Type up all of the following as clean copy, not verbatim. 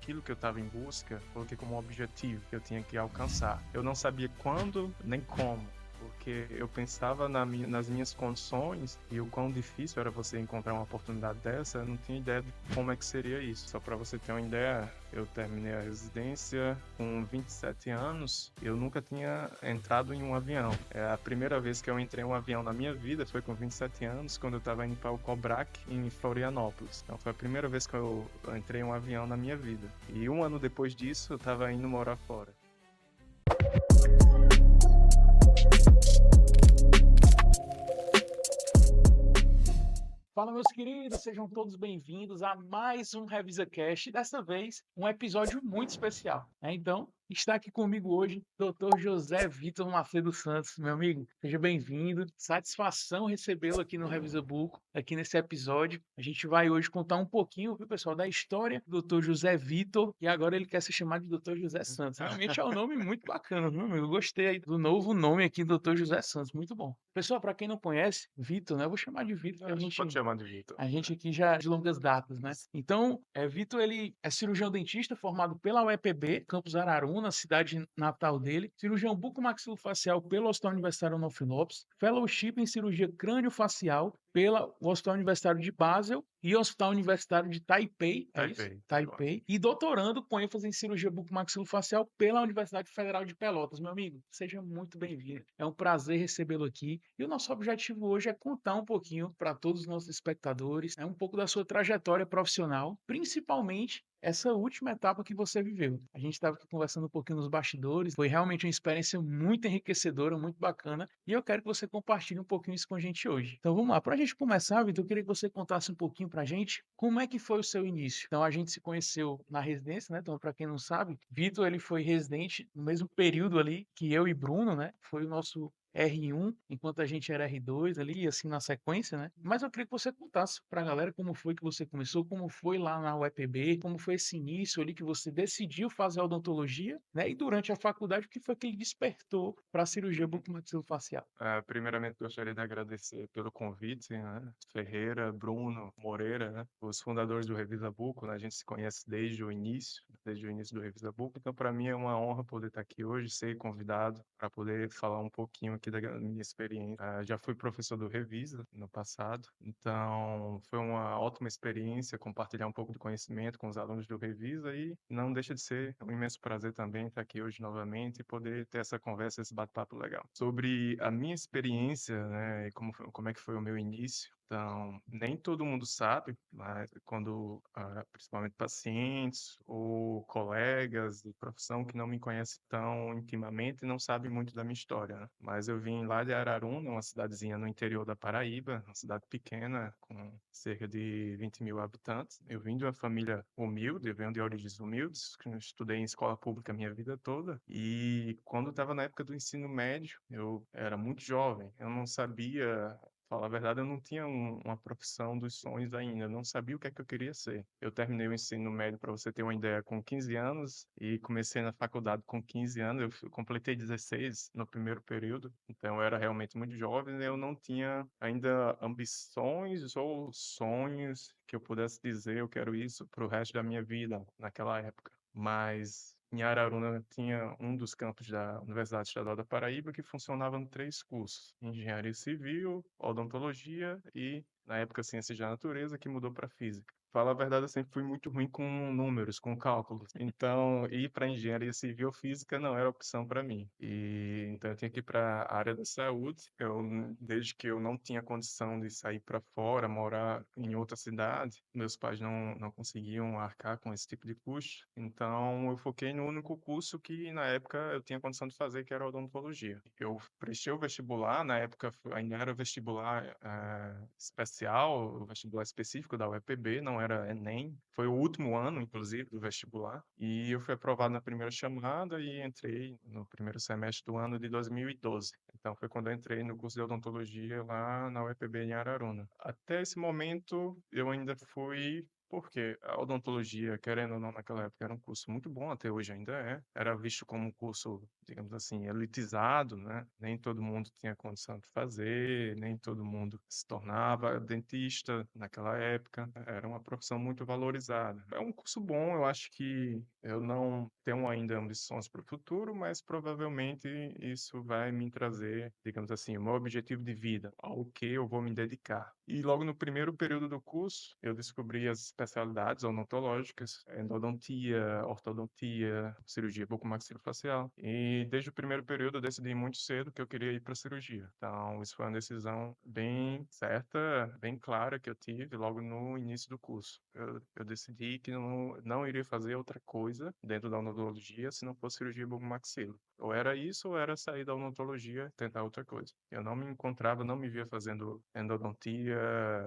aquilo que eu estava em busca, coloquei como objetivo que eu tinha que alcançar. Eu não sabia quando nem como, porque eu pensava nas minhas condições e o quão difícil era você encontrar uma oportunidade dessa, eu não tinha ideia de como é que seria isso. Só para você ter uma ideia, eu terminei a residência com 27 anos, eu nunca tinha entrado em um avião. A primeira vez que eu entrei em um avião na minha vida foi com 27 anos, quando eu estava indo para o Cobrac, em Florianópolis. Então foi a primeira vez que eu entrei em um avião na minha vida. E um ano depois disso, eu estava indo morar fora. Fala, meus queridos, sejam todos bem-vindos a mais um RevisaCast, dessa vez um episódio muito especial, né? Então, está aqui comigo hoje Dr. José Vitor Macedo Santos, meu amigo, seja bem-vindo, satisfação recebê-lo aqui no Revisa Buco, aqui nesse episódio. A gente vai hoje contar um pouquinho, viu, pessoal, da história do Dr. José Vitor, e agora ele quer se chamar de Dr. José Santos. Realmente é um nome muito bacana, viu, amigo? Eu gostei aí do novo nome aqui, Dr. José Santos, muito bom. Pessoal, para quem não conhece, Vitor, né? Eu vou chamar de Vitor, porque a gente Pode chamar de Vitor. a gente aqui já é de longas datas, né? Então, Vitor, ele é cirurgião dentista formado pela UEPB, Campus Araruna, cidade natal dele, cirurgião bucomaxilofacial pelo Hospital Universitário Onofre Lopes, fellowship em cirurgia crânio-facial pela Hospital Universitário de Basel e Hospital Universitário de Taipei, é isso? Taipei, Taiwan. Taipei, e doutorando com ênfase em cirurgia bucomaxilofacial pela Universidade Federal de Pelotas. Meu amigo, seja muito bem-vindo. É um prazer recebê-lo aqui. E o nosso objetivo hoje é contar um pouquinho para todos os nossos espectadores, um pouco da sua trajetória profissional, principalmente essa última etapa que você viveu. A gente estava aqui conversando um pouquinho nos bastidores, foi realmente uma experiência muito enriquecedora, muito bacana, e eu quero que você compartilhe um pouquinho isso com a gente hoje. Então vamos lá, para a gente começar, Vitor, eu queria que você contasse um pouquinho para a gente como é que foi o seu início. Então a gente se conheceu na residência, né? Então para quem não sabe, Vitor ele foi residente no mesmo período ali que eu e Bruno, né? Foi o nosso R1, enquanto a gente era R2 ali, assim na sequência, né? Mas eu queria que você contasse para a galera como foi que você começou, como foi lá na UEPB, como foi esse início ali que você decidiu fazer odontologia, né? E durante a faculdade, o que foi que lhe despertou para a cirurgia bucomaxilofacial? Primeiramente, gostaria de agradecer pelo convite, né? Ferreira, Bruno, Moreira, né? Os fundadores do Revisa Buco, né? A gente se conhece desde o início do Revisa Buco, então para mim é uma honra poder estar aqui hoje, ser convidado para poder falar um pouquinho aqui da minha experiência. Já fui professor do Revisa no passado, então foi uma ótima experiência compartilhar um pouco de conhecimento com os alunos do Revisa e não deixa de ser um imenso prazer também estar aqui hoje novamente e poder ter essa conversa, esse bate-papo legal. Sobre a minha experiência, né, e como é que foi o meu início, então, nem todo mundo sabe, mas quando, principalmente pacientes ou colegas de profissão que não me conhecem tão intimamente, não sabem muito da minha história, né? Mas eu vim lá de Araruna, uma cidadezinha no interior da Paraíba, uma cidade pequena, com cerca de 20 mil habitantes. Eu vim de uma família humilde, eu venho de origens humildes, que eu estudei em escola pública a minha vida toda, e quando eu estava na época do ensino médio, eu era muito jovem, eu não sabia. Falar a verdade, eu não tinha uma profissão dos sonhos ainda, eu não sabia o que é que eu queria ser. Eu terminei o ensino médio, para você ter uma ideia, com 15 anos e comecei na faculdade com 15 anos. Eu completei 16 no primeiro período, então eu era realmente muito jovem e eu não tinha ainda ambições ou sonhos que eu pudesse dizer eu quero isso para o resto da minha vida naquela época. Mas em Araruna tinha um dos campos da Universidade Estadual da Paraíba que funcionava em 3 cursos: engenharia civil, odontologia e, na época, ciências da natureza, que mudou para física. Fala a verdade, eu sempre fui muito ruim com números, com cálculos. Então, ir para engenharia civil ou física não era opção para mim. E então eu tinha que ir para a área da saúde. Desde que eu não tinha condição de sair para fora, morar em outra cidade, meus pais não conseguiam arcar com esse tipo de custo. Então, eu foquei no único curso que na época eu tinha condição de fazer, que era odontologia. Eu prestei o vestibular, na época ainda era vestibular especial, o vestibular específico da UEPB, não era Enem. Foi o último ano, inclusive, do vestibular. E eu fui aprovado na primeira chamada e entrei no primeiro semestre do ano de 2012. Então, foi quando eu entrei no curso de odontologia lá na UEPB em Araruna. Até esse momento, eu ainda fui Porque a odontologia, querendo ou não, naquela época era um curso muito bom, até hoje ainda é. Era visto como um curso, digamos assim, elitizado, né? Nem todo mundo tinha condição de fazer, nem todo mundo se tornava dentista naquela época. Era uma profissão muito valorizada. É um curso bom, eu acho que eu não tenho ainda ambições para o futuro, mas provavelmente isso vai me trazer, digamos assim, o meu objetivo de vida, ao que eu vou me dedicar. E logo no primeiro período do curso, eu descobri as especialidades odontológicas, endodontia, ortodontia, cirurgia bucomaxilofacial. E desde o primeiro período eu decidi muito cedo que eu queria ir para cirurgia. Então, isso foi uma decisão bem certa, bem clara que eu tive logo no início do curso. Eu decidi que não iria fazer outra coisa dentro da odontologia se não fosse cirurgia bucomaxilo. Ou era isso, ou era sair da odontologia e tentar outra coisa. Eu não me encontrava, não me via fazendo endodontia,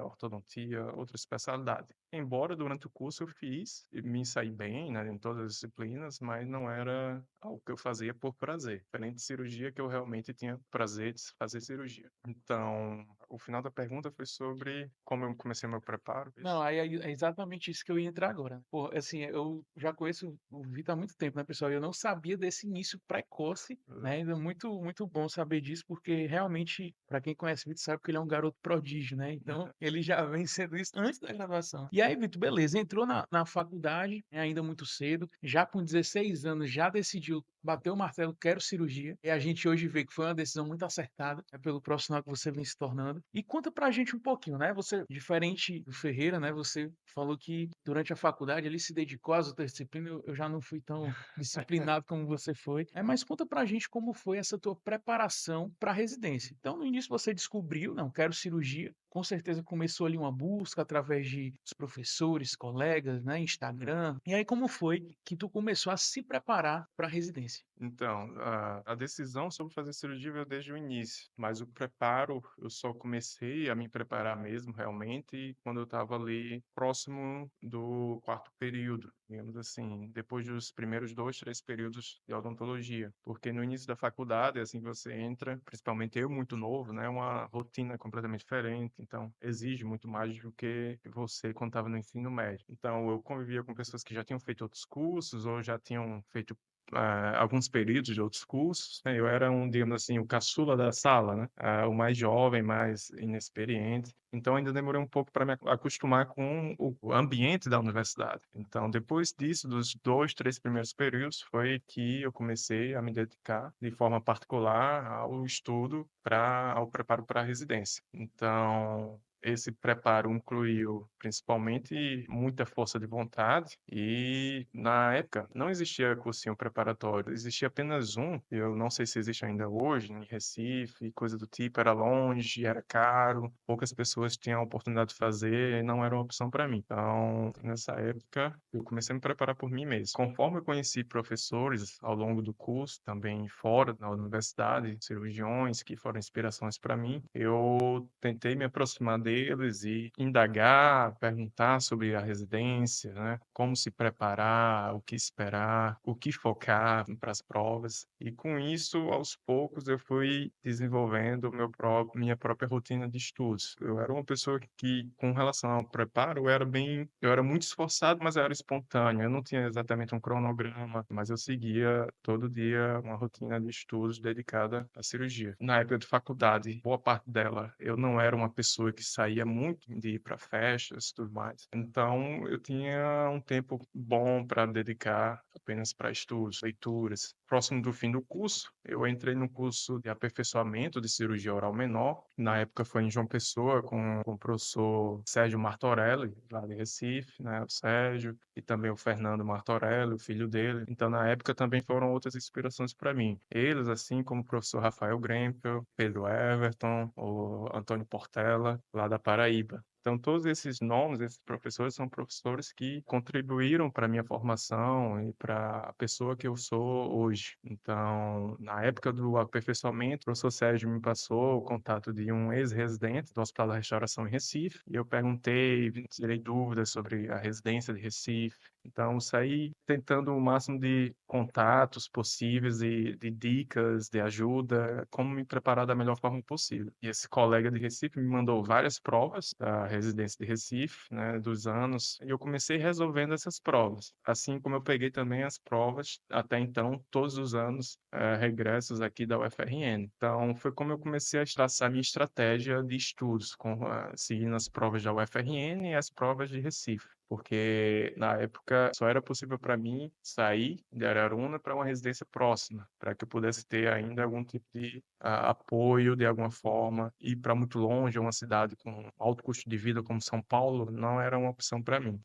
ortodontia, outra especialidade. Embora durante o curso eu fiz e me saí bem, né, em todas as disciplinas, mas não era algo que eu fazia por prazer. Diferente de cirurgia, que eu realmente tinha prazer de fazer cirurgia. Então, o final da pergunta foi sobre como eu comecei meu preparo. Não, Isso. aí é exatamente isso que eu ia entrar agora. Pô, assim, eu já conheço o Vitor há muito tempo, né, pessoal? E eu não sabia desse início precoce, né? Ainda muito bom saber disso, porque realmente, para quem conhece o Vitor, sabe que ele é um garoto prodígio, né? Então, ele já vem sendo isso antes da graduação. E aí, Vitor, beleza, entrou na faculdade, ainda muito cedo, já com 16 anos, já decidiu, bateu o martelo, quero cirurgia. E a gente hoje vê que foi uma decisão muito acertada, né, pelo profissional que você vem se tornando. E conta pra gente um pouquinho, né? Você, diferente do Ferreira, né? Você falou que durante a faculdade ele se dedicou às outras disciplinas. Eu já não fui tão disciplinado como você foi. Mas conta pra gente como foi essa tua preparação para a residência. Então, no início você descobriu, não, quero cirurgia. Com certeza começou ali uma busca através de os professores, colegas, né, Instagram. E aí como foi que tu começou a se preparar para a residência? Então, a decisão sobre fazer cirurgia veio desde o início, mas o preparo, eu só comecei a me preparar mesmo, realmente, quando eu estava ali próximo do quarto período, digamos assim, depois dos primeiros 2, 3 períodos de odontologia. Porque no início da faculdade, assim que você entra, principalmente eu muito novo, né, é uma rotina completamente diferente, então exige muito mais do que você quando estava no ensino médio. Então, eu convivia com pessoas que já tinham feito outros cursos ou já tinham feito alguns períodos de outros cursos, né? Eu era digamos assim, o caçula da sala, né? O mais jovem, mais inexperiente. Então, ainda demorei um pouco para me acostumar com o ambiente da universidade. Então, depois disso, dos 2, 3 primeiros períodos, foi que eu comecei a me dedicar de forma particular ao estudo ao preparo para a residência. Então, esse preparo incluiu principalmente muita força de vontade e na época não existia cursinho preparatório, existia apenas um, eu não sei se existe ainda hoje, em Recife, coisa do tipo, era longe, era caro, poucas pessoas tinham a oportunidade de fazer e não era uma opção para mim. Então, nessa época, eu comecei a me preparar por mim mesmo. Conforme eu conheci professores ao longo do curso, também fora da universidade, cirurgiões que foram inspirações para mim, eu tentei me aproximar deles e indagar, perguntar sobre a residência, né? Como se preparar, o que esperar, o que focar para as provas. E com isso, aos poucos, eu fui desenvolvendo minha própria rotina de estudos. Eu era uma pessoa que, com relação ao preparo, eu era muito esforçado, mas eu era espontâneo. Eu não tinha exatamente um cronograma, mas eu seguia todo dia uma rotina de estudos dedicada à cirurgia. Na época de faculdade, boa parte dela, eu não era uma pessoa que saía muito de ir para festas e tudo mais. Então, eu tinha um tempo bom para dedicar apenas para estudos, leituras. Próximo do fim do curso, eu entrei no curso de aperfeiçoamento de cirurgia oral menor. Na época foi em João Pessoa, com o professor Sérgio Martorelli, lá de Recife, né? O Sérgio, e também o Fernando Martorelli, o filho dele. Então, na época também foram outras inspirações para mim. Eles, assim como o professor Rafael Grempel, Pedro Everton, o Antônio Portela, lá da Paraíba. Então, todos esses nomes, esses professores, são professores que contribuíram para a minha formação e para a pessoa que eu sou hoje. Então, na época do aperfeiçoamento, o professor Sérgio me passou o contato de um ex-residente do Hospital da Restauração em Recife, e eu perguntei, tirei dúvidas sobre a residência de Recife, Então, saí tentando o máximo de contatos possíveis e de dicas, de ajuda, como me preparar da melhor forma possível. E esse colega de Recife me mandou várias provas da residência de Recife, né, dos anos, e eu comecei resolvendo essas provas. Assim como eu peguei também as provas, até então, todos os anos, regressos aqui da UFRN. Então, foi como eu comecei a traçar minha estratégia de estudos, seguindo as provas da UFRN e as provas de Recife. Porque na época só era possível para mim sair de Araruna para uma residência próxima, para que eu pudesse ter ainda algum tipo de apoio de alguma forma. Ir para muito longe, uma cidade com alto custo de vida como São Paulo, não era uma opção para mim.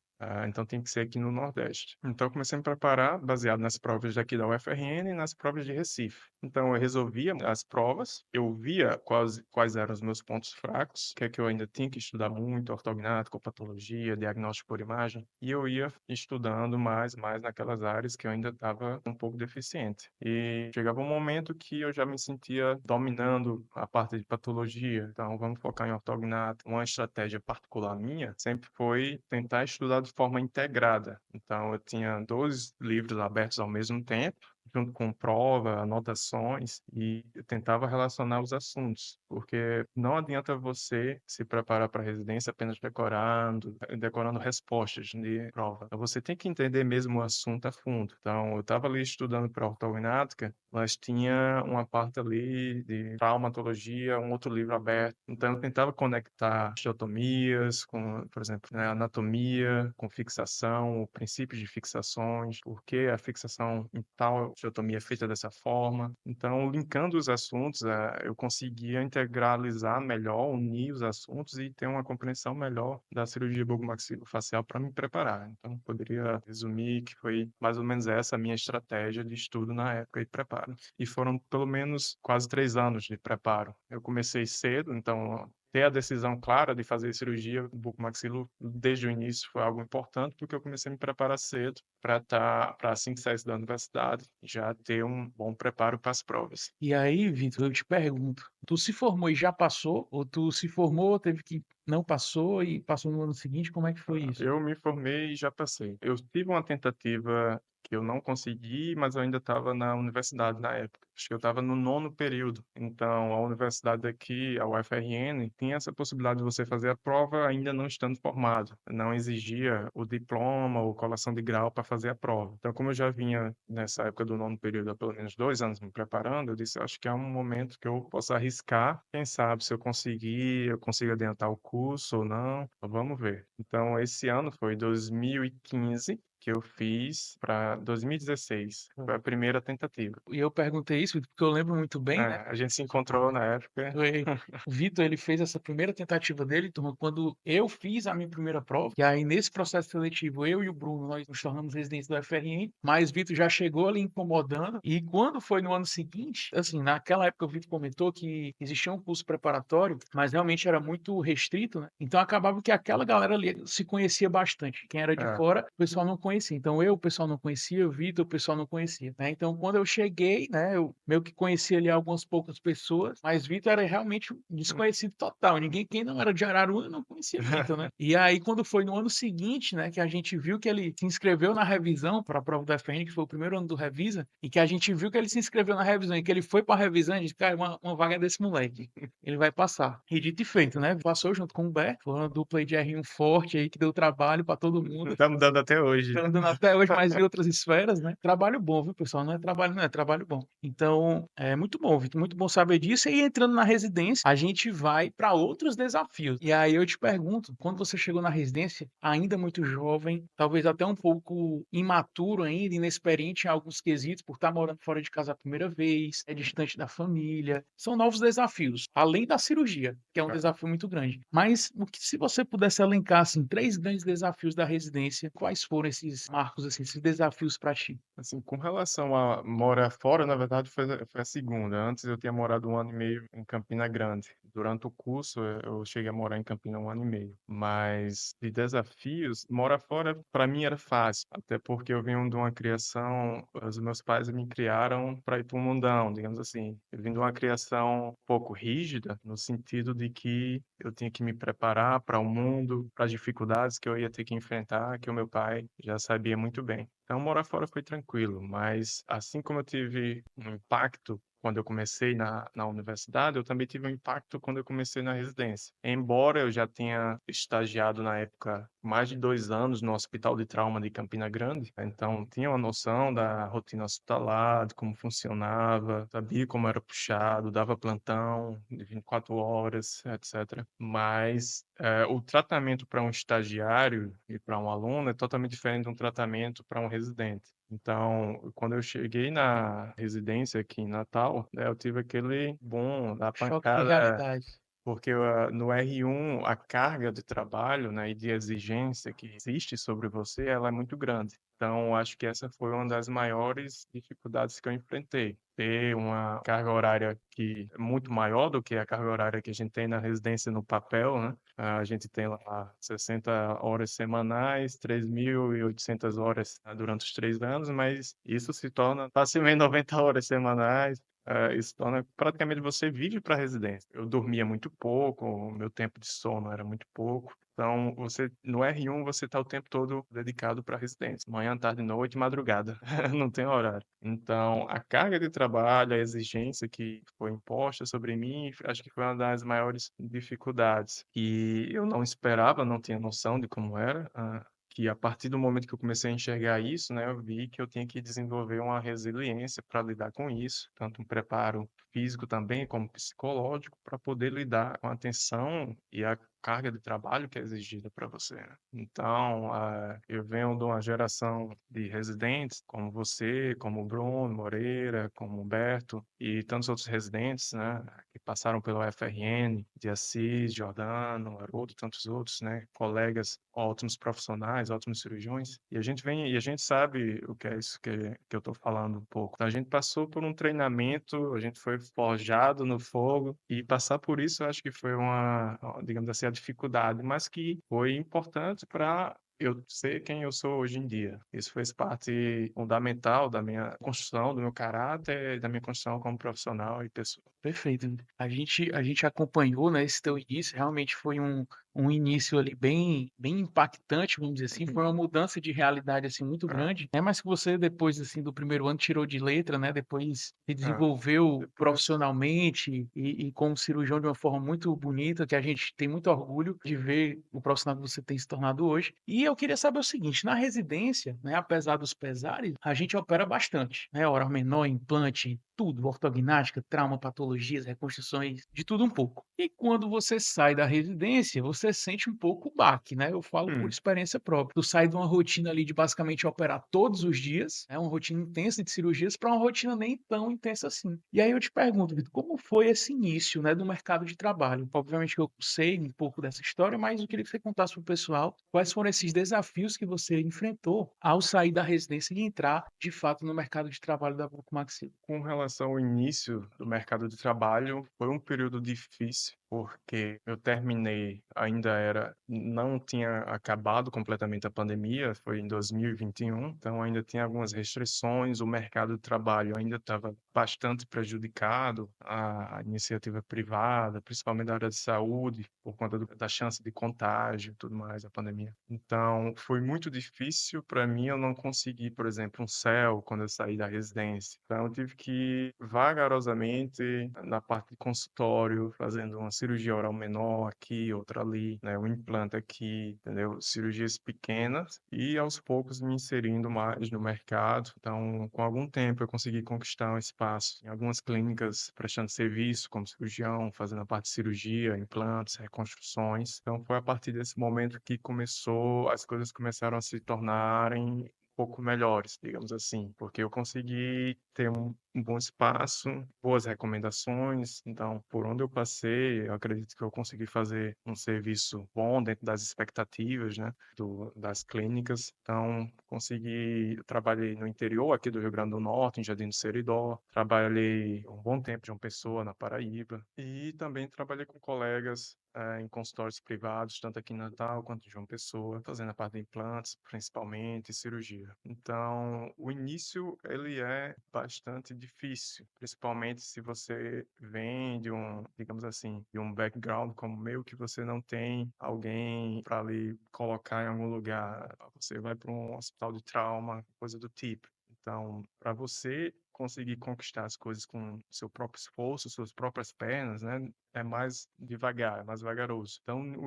Então tem que ser aqui no Nordeste. Então eu comecei a me preparar baseado nas provas daqui da UFRN e nas provas de Recife. Então eu resolvia as provas, eu via quais eram os meus pontos fracos, o que é que eu ainda tinha que estudar muito, ortognática, patologia, diagnóstico por imagem, e eu ia estudando mais naquelas áreas que eu ainda estava um pouco deficiente. E chegava um momento que eu já me sentia dominando a parte de patologia, então vamos focar em ortognática. Uma estratégia particular minha sempre foi tentar estudar de forma integrada. Então eu tinha 12 livros abertos ao mesmo tempo, junto com prova, anotações, e eu tentava relacionar os assuntos, porque não adianta você se preparar para a residência apenas decorando respostas de prova. Então, você tem que entender mesmo o assunto a fundo. Então, eu estava ali estudando para ortognática, mas tinha uma parte ali de traumatologia, um outro livro aberto. Então, eu tentava conectar osteotomias com, por exemplo, né, anatomia, com fixação, princípios de fixações, por que a fixação em tal osteotomia é feita dessa forma. Então, linkando os assuntos, eu conseguia integralizar melhor, unir os assuntos e ter uma compreensão melhor da cirurgia bucomaxilofacial para me preparar. Então, poderia resumir que foi mais ou menos essa a minha estratégia de estudo na época e preparo. E foram pelo menos quase 3 anos de preparo. Eu comecei cedo, então ter a decisão clara de fazer cirurgia bucomaxilo desde o início foi algo importante, porque eu comecei a me preparar cedo para assim que saísse da universidade, já ter um bom preparo para as provas. E aí, Vitor, eu te pergunto, tu se formou e já passou? Ou tu se formou, teve que não passou e passou no ano seguinte? Como é que foi isso? Eu me formei e já passei. Eu tive uma tentativa que eu não consegui, mas eu ainda estava na universidade na época. Acho que eu estava no nono período. Então, a universidade aqui, a UFRN, tinha essa possibilidade de você fazer a prova ainda não estando formado. Não exigia o diploma ou colação de grau para fazer a prova. Então, como eu já vinha nessa época do nono período há pelo menos 2 anos me preparando, eu disse, acho que é um momento que eu posso arriscar. Quem sabe se eu conseguir, eu consigo adiantar o curso ou não. Vamos ver. Então, esse ano foi 2015 que eu fiz para 2016. Foi a primeira tentativa. E eu perguntei isso, Vitor, porque eu lembro muito bem, né? A gente se encontrou na época. O Vitor, ele fez essa primeira tentativa dele, turma, quando eu fiz a minha primeira prova. E aí, nesse processo seletivo, eu e o Bruno, nós nos tornamos residentes do FRN, mas Vitor já chegou ali incomodando. E quando foi no ano seguinte, assim, naquela época o Vitor comentou que existia um curso preparatório, mas realmente era muito restrito, né? Então acabava que aquela galera ali se conhecia bastante. Quem era de É, fora, o pessoal não conhecia. Então eu, o pessoal não conhecia, o Vitor, o pessoal não conhecia, né? Então quando eu cheguei, né, eu meio que conhecia ali algumas poucas pessoas, mas Vitor era realmente um desconhecido total. Ninguém, quem não era de Araruna, não conhecia Vitor, né? E aí quando foi no ano seguinte, né, que a gente viu que ele se inscreveu na revisão para a prova do FRN, que foi o primeiro ano do Revisa, e que a gente viu que ele se inscreveu na revisão e que ele foi para a revisão, a gente, cara, uma vaga desse moleque, ele vai passar. E dito e feito, né? Passou junto com o Bé, foi uma dupla aí de R1 forte aí que deu trabalho para todo mundo. tá mudando até hoje. Tá andando até hoje, mas em outras esferas, né? Trabalho bom, viu, pessoal? Não é trabalho, não é trabalho bom. Então, é muito bom, Vitor, muito bom saber disso. E entrando na residência, a gente vai para outros desafios. E aí eu te pergunto, quando você chegou na residência, ainda muito jovem, talvez até um pouco imaturo ainda, inexperiente em alguns quesitos, por estar morando fora de casa a primeira vez, é distante da família, são novos desafios, além da cirurgia, que é um desafio muito grande. Mas o que se você pudesse elencar assim, 3 grandes desafios da residência, quais foram esses marcos, assim, esses desafios para ti? Assim, com relação a morar fora, na verdade, foi a segunda. Antes eu tinha morado 1 ano e meio em Campina Grande, Durante o curso, eu cheguei a morar em Campina 1 ano e meio, mas de desafios, morar fora para mim era fácil, até porque eu venho de uma criação, os meus pais me criaram para ir para o mundão, digamos assim. Eu vim de uma criação um pouco rígida, no sentido de que eu tinha que me preparar para o mundo, para as dificuldades que eu ia ter que enfrentar, que o meu pai já sabia muito bem. Então, morar fora foi tranquilo, mas assim como eu tive um impacto quando eu comecei na universidade, eu também tive um impacto quando eu comecei na residência. Embora eu já tenha estagiado na época mais de 2 anos no Hospital de Trauma de Campina Grande, então tinha uma noção da rotina hospitalar, de como funcionava, sabia como era puxado, dava plantão de 24 horas, etc. Mas o tratamento para um estagiário e para um aluno é totalmente diferente de um tratamento para um residente. Então, quando eu cheguei na residência aqui em Natal, né, eu tive aquele boom da Choque de pancada, realidade. porque no R1 a carga de trabalho, né, e de exigência que existe sobre você, ela é muito grande. Então, eu acho que essa foi uma das maiores dificuldades que eu enfrentei. Ter uma carga horária que é muito maior do que a carga horária que a gente tem na residência no papel, né? A gente tem lá 60 horas semanais, 3.800 horas, né, durante os 3 anos, mas isso se torna facilmente 90 horas semanais. Isso torna praticamente você vive para a residência. Eu dormia muito pouco, o meu tempo de sono era muito pouco. Então, você no R1 você está o tempo todo dedicado para a residência, manhã, tarde, noite, madrugada, não tem horário. Então, a carga de trabalho, a exigência que foi imposta sobre mim, acho que foi uma das maiores dificuldades. E eu não esperava, não tinha noção de como era. Que a partir do momento que eu comecei a enxergar isso, né, eu vi que eu tinha que desenvolver uma resiliência para lidar com isso, tanto um preparo físico também como psicológico, para poder lidar com a tensão e a carga de trabalho que é exigida para você, né. Então, eu venho de uma geração de residentes, como você, como o Bruno Moreira, como o Humberto e tantos outros residentes, né, que passaram pelo FRN, de Assis, Giordano, Haroldo, tantos outros, né, colegas ótimos profissionais, ótimos cirurgiões, e a gente sabe o que é isso que eu estou falando um pouco. Então, a gente passou por um treinamento, a gente foi forjado no fogo, e passar por isso eu acho que foi digamos assim, a dificuldade, mas que foi importante para eu ser quem eu sou hoje em dia. Isso fez parte fundamental da minha construção, do meu caráter, da minha construção como profissional e pessoa. Perfeito. A gente acompanhou, né, esse teu início, realmente foi um início ali bem impactante, vamos dizer assim, foi uma mudança de realidade, assim, muito Ah, grande, né, mas que você depois, assim, do primeiro ano tirou de letra, né, depois se ah, desenvolveu depois profissionalmente e como cirurgião de uma forma muito bonita, que a gente tem muito orgulho de ver o profissional que você tem se tornado hoje. E eu queria saber o seguinte, na residência, né, apesar dos pesares, a gente opera bastante, né, hora menor, implante, tudo, ortognática, trauma, patologias, reconstruções, de tudo um pouco. E quando você sai da residência, você sente um pouco o baque, né, eu falo por hum, experiência própria. Tu sai de uma rotina ali de basicamente operar todos os dias, né, uma rotina intensa de cirurgias, para uma rotina nem tão intensa assim. E aí eu te pergunto, Vitor, como foi esse início, né, do mercado de trabalho? Obviamente que eu sei um pouco dessa história, mas eu queria que você contasse para o pessoal quais foram esses desafios que você enfrentou ao sair da residência e entrar, de fato, no mercado de trabalho da Bucomaxilo. com relação ao início do mercado de trabalho, foi um período difícil, porque eu terminei, não tinha acabado completamente a pandemia, foi em 2021, então ainda tinha algumas restrições, o mercado de trabalho ainda estava bastante prejudicado, a iniciativa privada, principalmente da área de saúde, por conta da chance de contágio e tudo mais, a pandemia. Então, foi muito difícil para mim, eu não consegui, por exemplo, um CEL quando eu saí da residência. Então, eu tive que ir vagarosamente na parte de consultório, fazendo uma cirurgia oral menor aqui, outra ali, né, um implante aqui, entendeu? Cirurgias pequenas e aos poucos me inserindo mais no mercado. Então, com algum tempo eu consegui conquistar um espaço em algumas clínicas prestando serviço como cirurgião, fazendo a parte de cirurgia, implantes, reconstruções. Então, foi a partir desse momento que as coisas começaram a se tornarem pouco melhores, digamos assim, porque eu consegui ter um bom espaço, boas recomendações. Então, por onde eu passei, eu acredito que eu consegui fazer um serviço bom dentro das expectativas, né, das clínicas. Então, consegui, eu trabalhei no interior aqui do Rio Grande do Norte, em Jardim do Seridó, trabalhei um bom tempo de uma pessoa na Paraíba e também trabalhei com colegas em consultórios privados, tanto aqui em Natal quanto em João Pessoa, fazendo a parte de implantes, principalmente, e cirurgia. Então, o início, ele é bastante difícil, principalmente se você vem de um, digamos assim, de um background como o meu, que você não tem alguém para lhe colocar em algum lugar. Você vai para um hospital de trauma, coisa do tipo. Então, para você conseguir conquistar as coisas com seu próprio esforço, suas próprias pernas, né? É mais devagar, é mais vagaroso. Então, o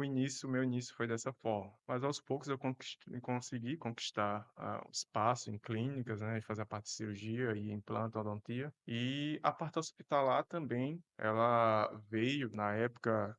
meu início foi dessa forma. Mas aos poucos eu consegui conquistar o espaço em clínicas, né? E fazer a parte de cirurgia e implantodontia. E a parte hospitalar também, ela veio na época,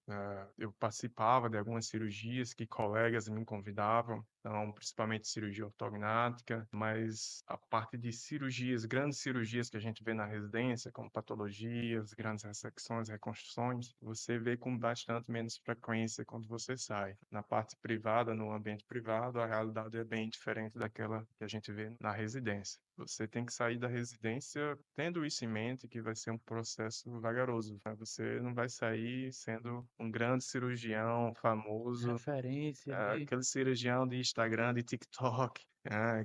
eu participava de algumas cirurgias que colegas me convidavam. Então, principalmente cirurgia ortognática, mas a parte de cirurgias, grandes cirurgias que a gente vê na residência, como patologias, grandes ressecções, reconstruções, você vê com bastante menos frequência quando você sai. Na parte privada, no ambiente privado, a realidade é bem diferente daquela que a gente vê na residência. Você tem que sair da residência tendo isso em mente, que vai ser um processo vagaroso, né? Você não vai sair sendo um grande cirurgião famoso, Referência ali. aquele cirurgião de Instagram, de TikTok,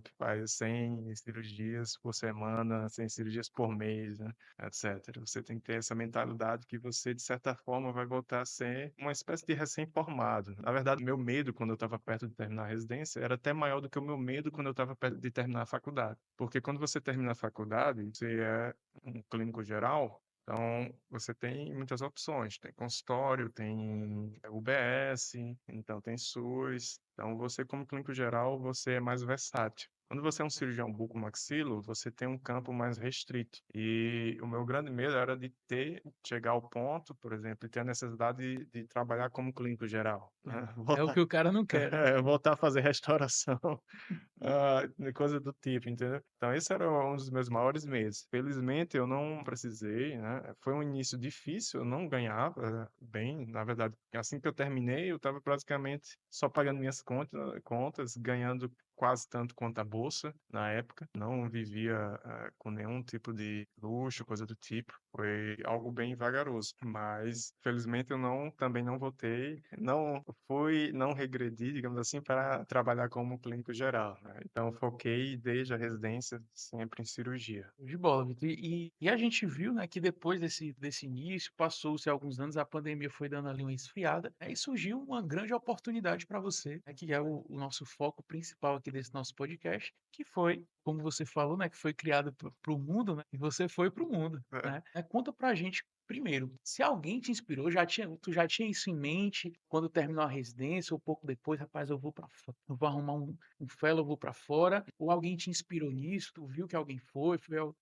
que faz 100 cirurgias por semana, 100 cirurgias por mês, né, etc. Você tem que ter essa mentalidade que você, de certa forma, vai voltar a ser uma espécie de recém-formado. Na verdade, o meu medo quando eu estava perto de terminar a residência era até maior do que o meu medo quando eu estava perto de terminar a faculdade. Porque quando você termina a faculdade, você é um clínico geral, então, você tem muitas opções. Tem consultório, tem UBS, então tem SUS. Então, você, como clínico geral, você é mais versátil. Quando você é um cirurgião bucomaxilo, você tem um campo mais restrito. E o meu grande medo era de chegar ao ponto, por exemplo, de ter a necessidade de trabalhar como clínico geral, né? É o que o cara não quer, né? Voltar a fazer restauração. Coisa do tipo, entendeu? Então, esse era um dos meus maiores medos. Felizmente, eu não precisei, né? Foi um início difícil, eu não ganhava bem. Na verdade, assim que eu terminei, eu estava praticamente só pagando minhas contas, ganhando quase tanto quanto a bolsa na época. Não vivia com nenhum tipo de luxo, coisa do tipo. Foi algo bem vagaroso. Mas, felizmente, também não voltei, não regredi, digamos assim, para trabalhar como clínico geral, né? Então, foquei desde a residência sempre em cirurgia. Show de bola, Vitor. E a gente viu, né, que depois desse início, passou-se alguns anos, a pandemia foi dando ali uma esfriada, né, e surgiu uma grande oportunidade para você, né, que é o nosso foco principal aqui desse nosso podcast, que foi, como você falou, né, que foi criado para o mundo, né, e você foi para o mundo, É. né? Conta pra gente. Primeiro, se alguém te inspirou, tu já tinha isso em mente quando terminou a residência, ou pouco depois, rapaz, eu vou arrumar um fellow, vou para fora, ou alguém te inspirou nisso, tu viu que alguém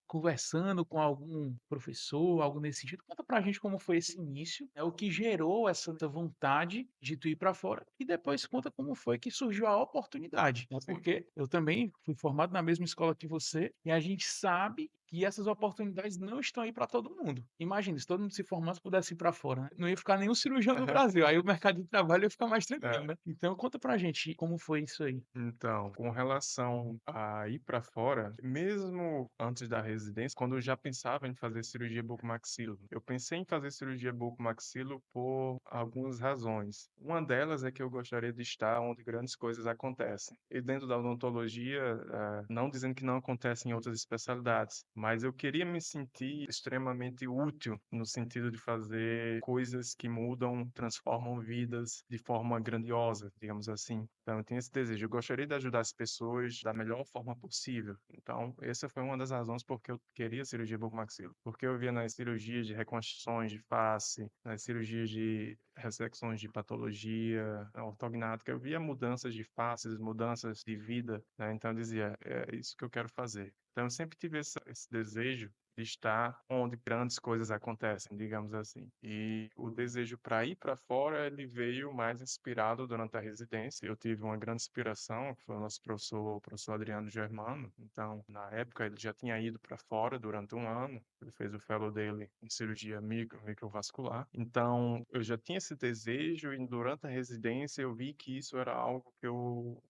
conversando com algum professor, algo nesse sentido. Conta pra gente como foi esse início, o que gerou essa vontade de tu ir para fora, e depois conta como foi que surgiu a oportunidade, né? Sim. Porque eu também fui formado na mesma escola que você, e a gente sabe que essas oportunidades não estão aí para todo mundo. Imagina, se todo mundo se formasse, pudesse ir para fora, né? Não ia ficar nenhum cirurgião no Brasil, aí o mercado de trabalho ia ficar mais tranquilo, É. né? Então conta pra gente como foi isso aí. Então, com relação a ir para fora, mesmo antes da residência, quando eu já pensava em fazer cirurgia bucomaxilo, eu pensei em fazer cirurgia bucomaxilo por algumas razões. Uma delas é que eu gostaria de estar onde grandes coisas acontecem. E dentro da odontologia, não dizendo que não acontece em outras especialidades, mas eu queria me sentir extremamente útil no sentido de fazer coisas que mudam, transformam vidas de forma grandiosa, digamos assim. Então, eu tenho esse desejo. Eu gostaria de ajudar as pessoas da melhor forma possível. Então, essa foi uma das razões porque eu queria cirurgia bucomaxilo. Porque eu via nas cirurgias de reconstruções de face, nas cirurgias de ressecções de patologia, ortognática, eu via mudanças de faces, mudanças de vida, né? Então, eu dizia, é isso que eu quero fazer. Então, eu sempre tive esse desejo de estar onde grandes coisas acontecem, digamos assim. E o desejo para ir para fora, ele veio mais inspirado durante a residência. Eu tive uma grande inspiração, que foi o nosso professor, o professor Adriano Germano. Então, na época, ele já tinha ido para fora durante um ano. Ele fez o fellow dele em cirurgia microvascular. Então, eu já tinha esse desejo e durante a residência eu vi que isso era algo que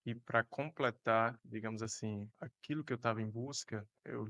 e para completar, digamos assim, aquilo que eu estava em busca, eu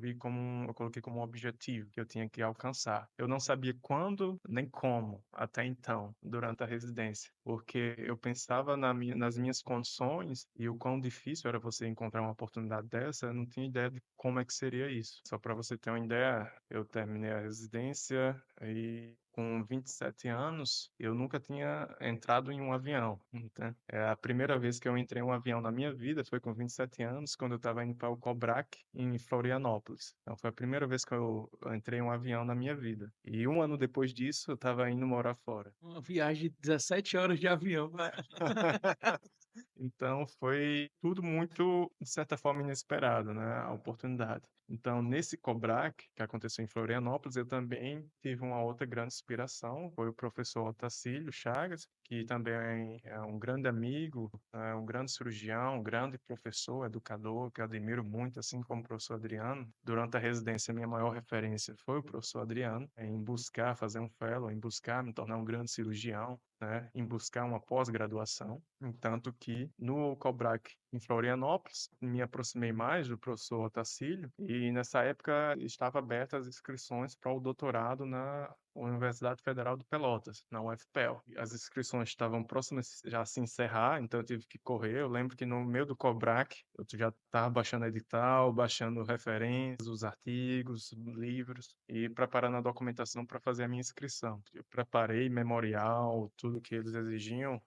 coloquei como um objetivo que eu tinha que alcançar. Eu não sabia quando nem como até então, durante a residência, porque eu pensava nas minhas condições e o quão difícil era você encontrar uma oportunidade dessa, eu não tinha ideia de como é que seria isso. Só para você ter uma ideia, eu terminei a residência e com 27 anos, eu nunca tinha entrado em um avião. Então, a primeira vez que eu entrei em um avião na minha vida foi com 27 anos, quando eu estava indo para o Cobrac, em Florianópolis. Então, foi a primeira vez que eu entrei em um avião na minha vida. E um ano depois disso, eu estava indo morar fora. Uma viagem de 17 horas de avião, né. Então foi tudo muito, de certa forma, inesperado, né, a oportunidade. Então, nesse Cobrac, que aconteceu em Florianópolis, eu também tive uma outra grande inspiração, foi o professor Otacílio Chagas, que também é um grande amigo, é um grande cirurgião, um grande professor, educador, que eu admiro muito, assim como o professor Adriano. Durante a residência, minha maior referência foi o professor Adriano, em buscar fazer um fellow, em buscar me tornar um grande cirurgião, né, em buscar uma pós-graduação, tanto que no Cobrac em Florianópolis me aproximei mais do professor Otacílio e nessa época estava abertas as inscrições para o doutorado na Universidade Federal de Pelotas, na UFPEL. As inscrições estavam próximas já a se encerrar, então eu tive que correr. Eu lembro que no meio do Cobrac eu já estava baixando edital, baixando referências, os artigos, livros e preparando a documentação para fazer a minha inscrição. Eu preparei memorial, tudo que eles exigiam,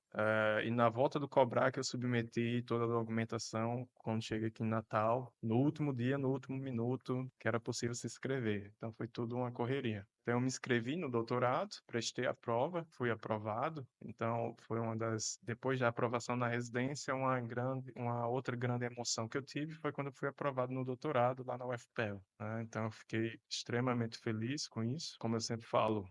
e na volta do Cobrac eu submeti toda a documentação quando cheguei aqui em Natal, no último dia, no último minuto, que era possível se inscrever. Então foi tudo uma correria. Então, eu me inscrevi no doutorado, prestei a prova, fui aprovado. Então, foi depois da aprovação na residência, uma outra grande emoção que eu tive foi quando eu fui aprovado no doutorado lá na UFPEL, né? Então, eu fiquei extremamente feliz com isso. Como eu sempre falo,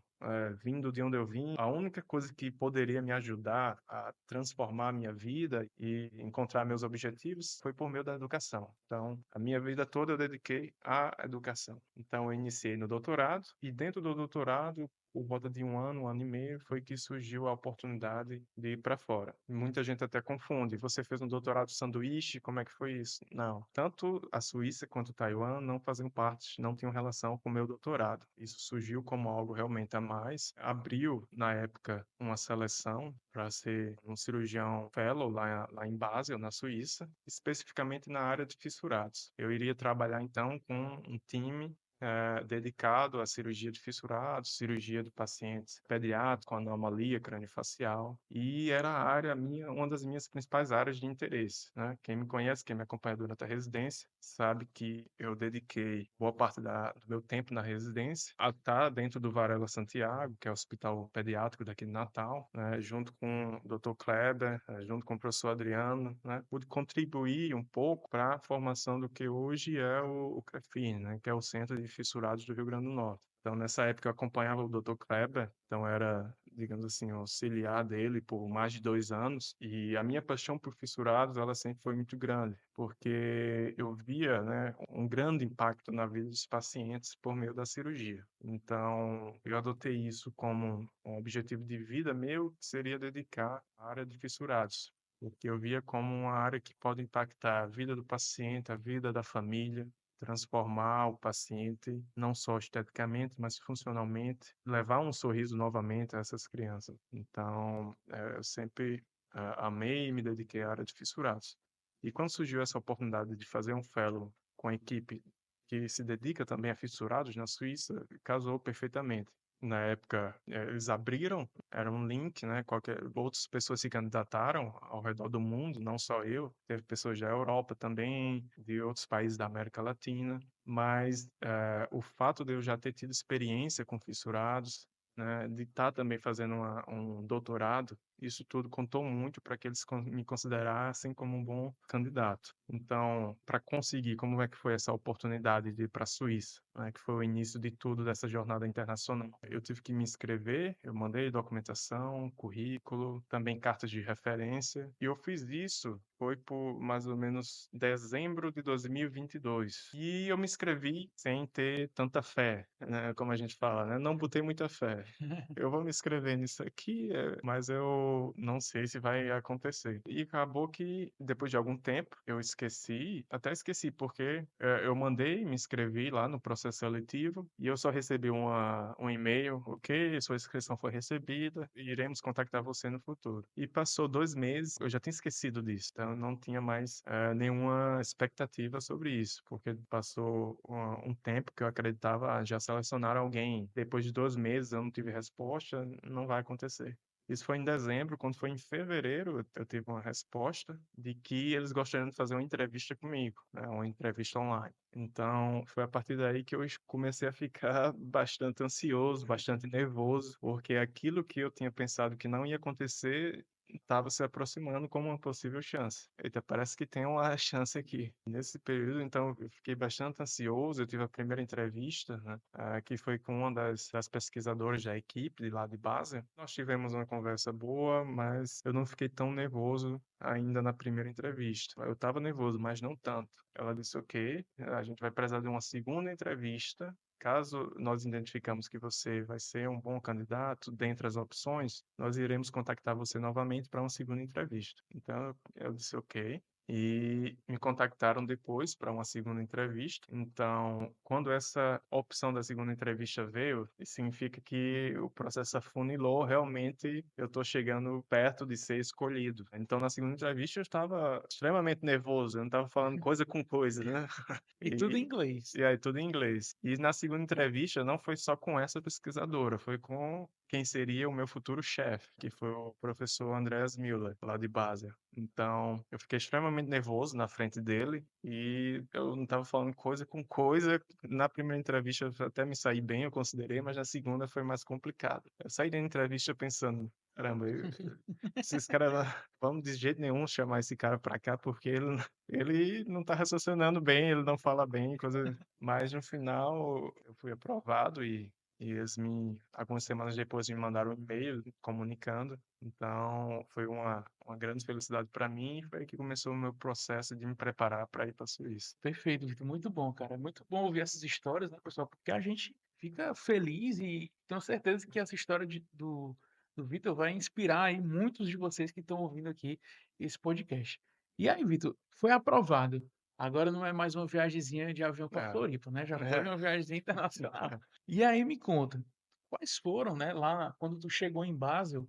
vindo de onde eu vim, a única coisa que poderia me ajudar a transformar a minha vida e encontrar meus objetivos foi por meio da educação. Então, a minha vida toda eu dediquei à educação. Então, eu iniciei no doutorado e dentro do doutorado, por volta de um ano e meio, foi que surgiu a oportunidade de ir para fora. Muita gente até confunde. Você fez um doutorado sanduíche? Como é que foi isso? Não. Tanto a Suíça quanto Taiwan não faziam parte, não tinham relação com o meu doutorado. Isso surgiu como algo realmente a mais. Abriu, na época, uma seleção para ser um cirurgião fellow lá em Basel, na Suíça, especificamente na área de fissurados. Eu iria trabalhar, então, com um time dedicado à cirurgia de fissurados, cirurgia de pacientes pediátricos com anomalia craniofacial, e era a área minha, uma das minhas principais áreas de interesse, né? Quem me conhece, quem me acompanha durante a residência, sabe que eu dediquei boa parte do meu tempo na residência a estar dentro do Varela Santiago, que é o hospital pediátrico daqui de Natal, né? Junto com o Dr. Kleber, junto com o professor Adriano, né? Pude contribuir um pouco para a formação do que hoje é o CREFIN, né? Que é o Centro de Fissurados do Rio Grande do Norte. Então, nessa época, eu acompanhava o Dr. Kleber, então era, digamos assim, auxiliar dele por mais de 2 anos, e a minha paixão por fissurados, ela sempre foi muito grande, porque eu via, né, um grande impacto na vida dos pacientes por meio da cirurgia. Então, eu adotei isso como um objetivo de vida meu, que seria dedicar à área de fissurados, porque eu via como uma área que pode impactar a vida do paciente, a vida da família, transformar o paciente não só esteticamente, mas funcionalmente, levar um sorriso novamente a essas crianças. Então, eu sempre amei e me dediquei à área de fissurados. E quando surgiu essa oportunidade de fazer um fellow com a equipe que se dedica também a fissurados na Suíça, casou perfeitamente. Na época, eles abriram, era um link, né? Outras pessoas se candidataram ao redor do mundo, não só eu. Teve pessoas da Europa também, de outros países da América Latina. Mas o fato de eu já ter tido experiência com fissurados, né, de estar também fazendo um doutorado, isso tudo contou muito para que eles me considerassem como um bom candidato. Então, para conseguir, como é que foi essa oportunidade de ir para a Suíça, né, que foi o início de tudo dessa jornada internacional? Eu tive que me inscrever, eu mandei documentação, currículo, também cartas de referência, e eu fiz isso foi por mais ou menos dezembro de 2022. E eu me inscrevi sem ter tanta fé, né, como a gente fala, né? Não botei muita fé. Eu vou me inscrever nisso aqui, mas eu não sei se vai acontecer. E acabou que, depois de algum tempo, eu esqueci, até esqueci, porque eu mandei, me inscrevi lá no processo seletivo e eu só recebi um e-mail, ok, sua inscrição foi recebida, iremos contactar você no futuro. E passou 2 meses, eu já tinha esquecido disso, então eu não tinha mais nenhuma expectativa sobre isso, porque passou um tempo que eu acreditava já selecionar alguém. Depois de 2 meses eu não tive resposta, não vai acontecer. Isso foi em dezembro, quando foi em fevereiro, eu tive uma resposta de que eles gostariam de fazer uma entrevista comigo, né, uma entrevista online. Então, foi a partir daí que eu comecei a ficar bastante ansioso, bastante nervoso, porque aquilo que eu tinha pensado que não ia acontecer estava se aproximando como uma possível chance. Eita, parece que tem uma chance aqui. Nesse período, então, eu fiquei bastante ansioso. Eu tive a primeira entrevista, né, que foi com uma das pesquisadoras da equipe de lá de base. Nós tivemos uma conversa boa, mas eu não fiquei tão nervoso ainda na primeira entrevista. Eu estava nervoso, mas não tanto. Ela disse, ok, a gente vai precisar de uma segunda entrevista. Caso nós identificamos que você vai ser um bom candidato dentre as opções, nós iremos contactar você novamente para uma segunda entrevista. Então, eu disse ok. E me contactaram depois para uma segunda entrevista. Então, quando essa opção da segunda entrevista veio, isso significa que o processo afunilou, realmente eu estou chegando perto de ser escolhido. Então, na segunda entrevista, eu estava extremamente nervoso, eu não estava falando coisa com coisa, né? E tudo em E, inglês. e aí, tudo em inglês. E na segunda entrevista, não foi só com essa pesquisadora, foi com quem seria o meu futuro chefe, que foi o professor Andreas Müller, lá de Basel. Então, eu fiquei extremamente nervoso na frente dele e eu não estava falando coisa com coisa. Na primeira entrevista eu até me saí bem, eu considerei, mas na segunda foi mais complicado. Eu saí da entrevista pensando, caramba, esses caras vamos de jeito nenhum chamar esse cara pra cá porque ele não tá raciocinando bem, ele não fala bem, coisa. Mas no final eu fui aprovado e algumas semanas depois me mandaram um e-mail comunicando. Então foi uma grande felicidade para mim e foi aí que começou o meu processo de me preparar para ir para a Suíça. Perfeito, Vitor. Muito bom, cara. É muito bom ouvir essas histórias, né, pessoal? Porque a gente fica feliz e tenho certeza que essa história do Vitor vai inspirar aí muitos de vocês que estão ouvindo aqui esse podcast. E aí, Vitor, foi aprovado. Agora não é mais uma viagemzinha de avião para É, Floripa, né? Já foi é, uma viagem internacional. E aí me conta, quais foram, né, lá quando tu chegou em Basel,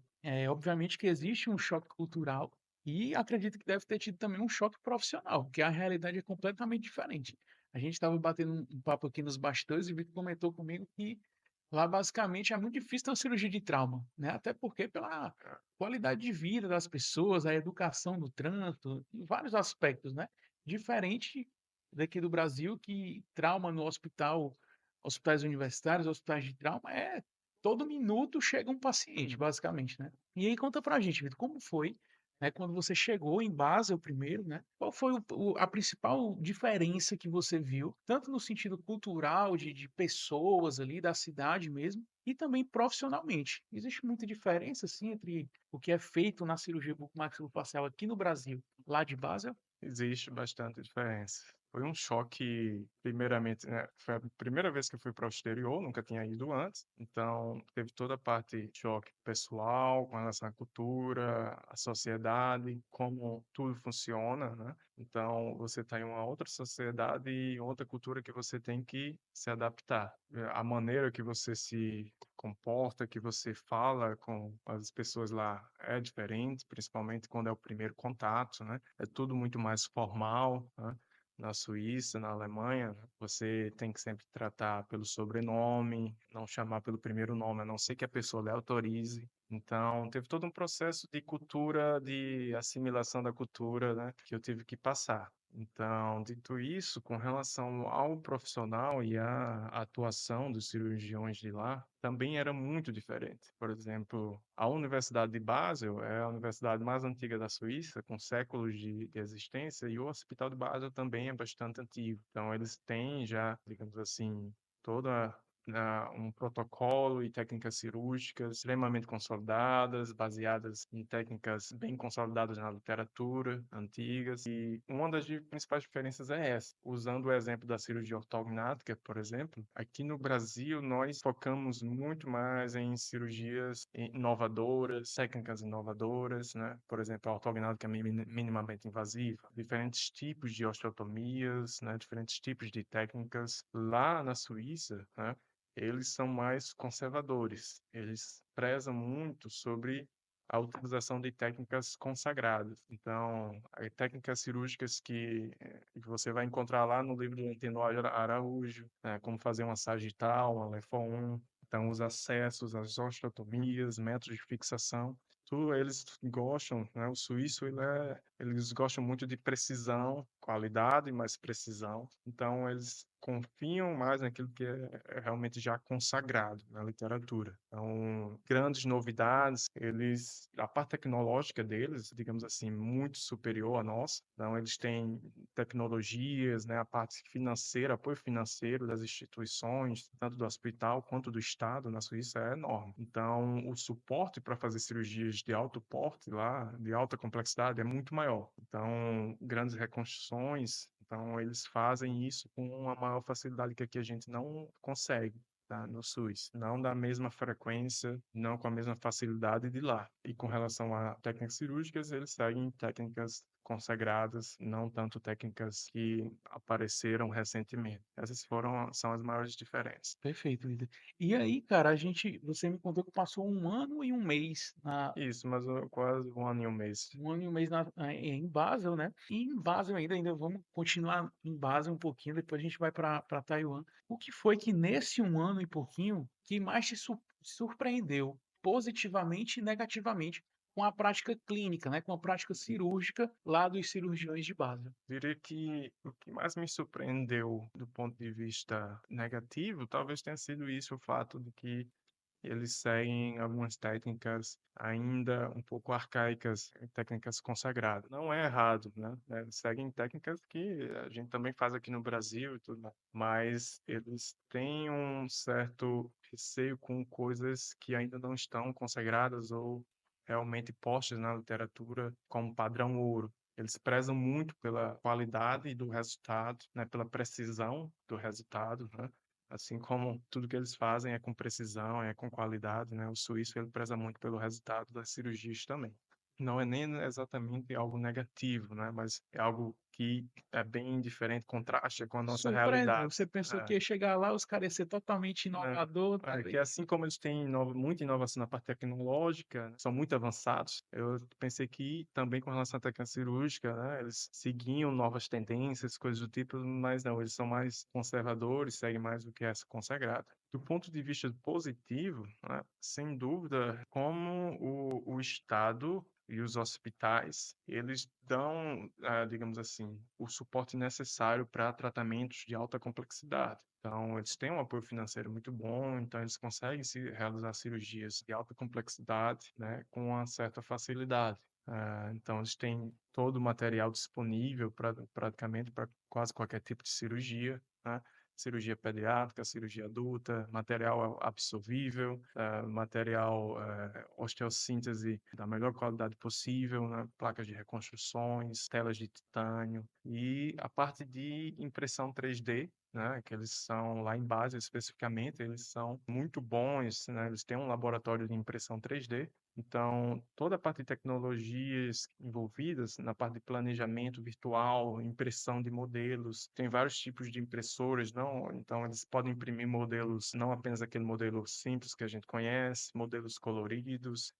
obviamente que existe um choque cultural e acredito que deve ter tido também um choque profissional, porque a realidade é completamente diferente. A gente estava batendo um papo aqui nos bastidores e o Vitor comentou comigo que lá basicamente é muito difícil ter uma cirurgia de trauma, né? Até porque pela qualidade de vida das pessoas, a educação no trânsito, em vários aspectos, né? Diferente daqui do Brasil, que trauma no hospital, hospitais universitários, hospitais de trauma, todo minuto chega um paciente, basicamente, né? E aí conta pra gente, Vitor, como foi, né, quando você chegou em Basel primeiro, né? Qual foi a principal diferença que você viu, tanto no sentido cultural, de pessoas ali, da cidade mesmo, e também profissionalmente? Existe muita diferença, assim, entre o que é feito na cirurgia bucomaxilofacial aqui no Brasil, lá de Basel? existe bastante diferença. Foi um choque, primeiramente, né? Foi a primeira vez que eu fui para o exterior, nunca tinha ido antes. Então, teve toda a parte de choque pessoal, com relação à cultura, à sociedade, como tudo funciona, né? Então, você está em uma outra sociedade e outra cultura que você tem que se adaptar. A maneira que você se comporta, que você fala com as pessoas lá é diferente, principalmente quando é o primeiro contato, né? É tudo muito mais formal, né? Na Suíça, na Alemanha, você tem que sempre tratar pelo sobrenome, não chamar pelo primeiro nome, a não ser que a pessoa lhe autorize. Então, teve todo um processo de cultura, de assimilação da cultura, né, que eu tive que passar. Então, dito isso, com relação ao profissional e à atuação dos cirurgiões de lá, também era muito diferente. Por exemplo, a Universidade de Basel é a universidade mais antiga da Suíça, com séculos de existência, e o Hospital de Basel também é bastante antigo. Então, eles têm já, digamos assim, toda um protocolo e técnicas cirúrgicas extremamente consolidadas, baseadas em técnicas bem consolidadas na literatura antigas. E uma das principais diferenças é essa. Usando o exemplo da cirurgia ortognática, por exemplo, aqui no Brasil nós focamos muito mais em cirurgias inovadoras, técnicas inovadoras, né? Por exemplo, a ortognática minimamente invasiva, diferentes tipos de osteotomias, né? Diferentes tipos de técnicas. Lá na Suíça, né? Eles são mais conservadores. Eles prezam muito sobre a utilização de técnicas consagradas. Então, técnicas cirúrgicas que você vai encontrar lá no livro do Antenor Araújo, né, como fazer uma sagital, uma Lefon. Então, os acessos, as osteotomias, métodos de fixação, tudo eles gostam, né? O suíço, eles gostam muito de precisão, qualidade, mas precisão. Então, eles confiam mais naquilo que é realmente já consagrado na literatura. Então, grandes novidades, a parte tecnológica deles, digamos assim, muito superior à nossa. Então, eles têm tecnologias, né, a parte financeira, apoio financeiro das instituições, tanto do hospital quanto do Estado na Suíça é enorme. Então, o suporte para fazer cirurgias de alto porte lá, de alta complexidade, é muito maior. Então, grandes reconstruções, então eles fazem isso com uma maior facilidade que aqui a gente não consegue. Tá, no SUS, não da mesma frequência, não com a mesma facilidade de lá. E com relação a técnicas cirúrgicas, eles seguem técnicas consagradas, não tanto técnicas que apareceram recentemente. São as maiores diferenças. Perfeito, líder. E aí, cara, você me contou que passou 1 ano e 1 mês Isso, mas quase um ano e um mês. 1 ano e 1 mês em Basel, né? E em Basel ainda vamos continuar em Basel um pouquinho, depois a gente vai para Taiwan. O que foi que nesse 1 ano e pouquinho que mais te surpreendeu positivamente e negativamente com a prática clínica, né? Com a prática cirúrgica lá dos cirurgiões de Basel? Diria que o que mais me surpreendeu do ponto de vista negativo, talvez tenha sido isso, o fato de que eles seguem algumas técnicas ainda um pouco arcaicas, técnicas consagradas. Não é errado, né? Eles seguem técnicas que a gente também faz aqui no Brasil e tudo mais, mas eles têm um certo receio com coisas que ainda não estão consagradas ou realmente postas na literatura como padrão ouro. Eles prezam muito pela qualidade do resultado, né, pela precisão do resultado, né? Assim como tudo que eles fazem é com precisão, é com qualidade, né? O suíço ele preza muito pelo resultado das cirurgias também. Não é nem exatamente algo negativo, né? Mas é algo que é bem diferente, contrasta com a nossa Surpreendeu. realidade. Você pensou que É. ia chegar lá, os caras iam ser totalmente Né, inovador, tá que ali. assim como eles têm muita inovação na parte tecnológica, são muito avançados, eu pensei que também com relação à técnica cirúrgica, né, eles seguiam novas tendências, coisas do tipo, mas não, eles são mais conservadores, seguem mais o que é consagrado. Do ponto de vista positivo, né, sem dúvida, como o Estado e os hospitais, eles dão, digamos assim, o suporte necessário para tratamentos de alta complexidade. Então, eles têm um apoio financeiro muito bom, então eles conseguem realizar cirurgias de alta complexidade, né, com uma certa facilidade. Então, eles têm todo o material disponível praticamente para quase qualquer tipo de cirurgia, né? Cirurgia pediátrica, cirurgia adulta, material absorvível, material osteossíntese da melhor qualidade possível, né? Placas de reconstruções, telas de titânio e a parte de impressão 3D, né, que eles são lá em base especificamente, eles são muito bons, né, eles têm um laboratório de impressão 3D, então toda a parte de tecnologias envolvidas na parte de planejamento virtual, impressão de modelos, tem vários tipos de impressoras, não, então eles podem imprimir modelos, não apenas aquele modelo simples que a gente conhece, modelos coloridos,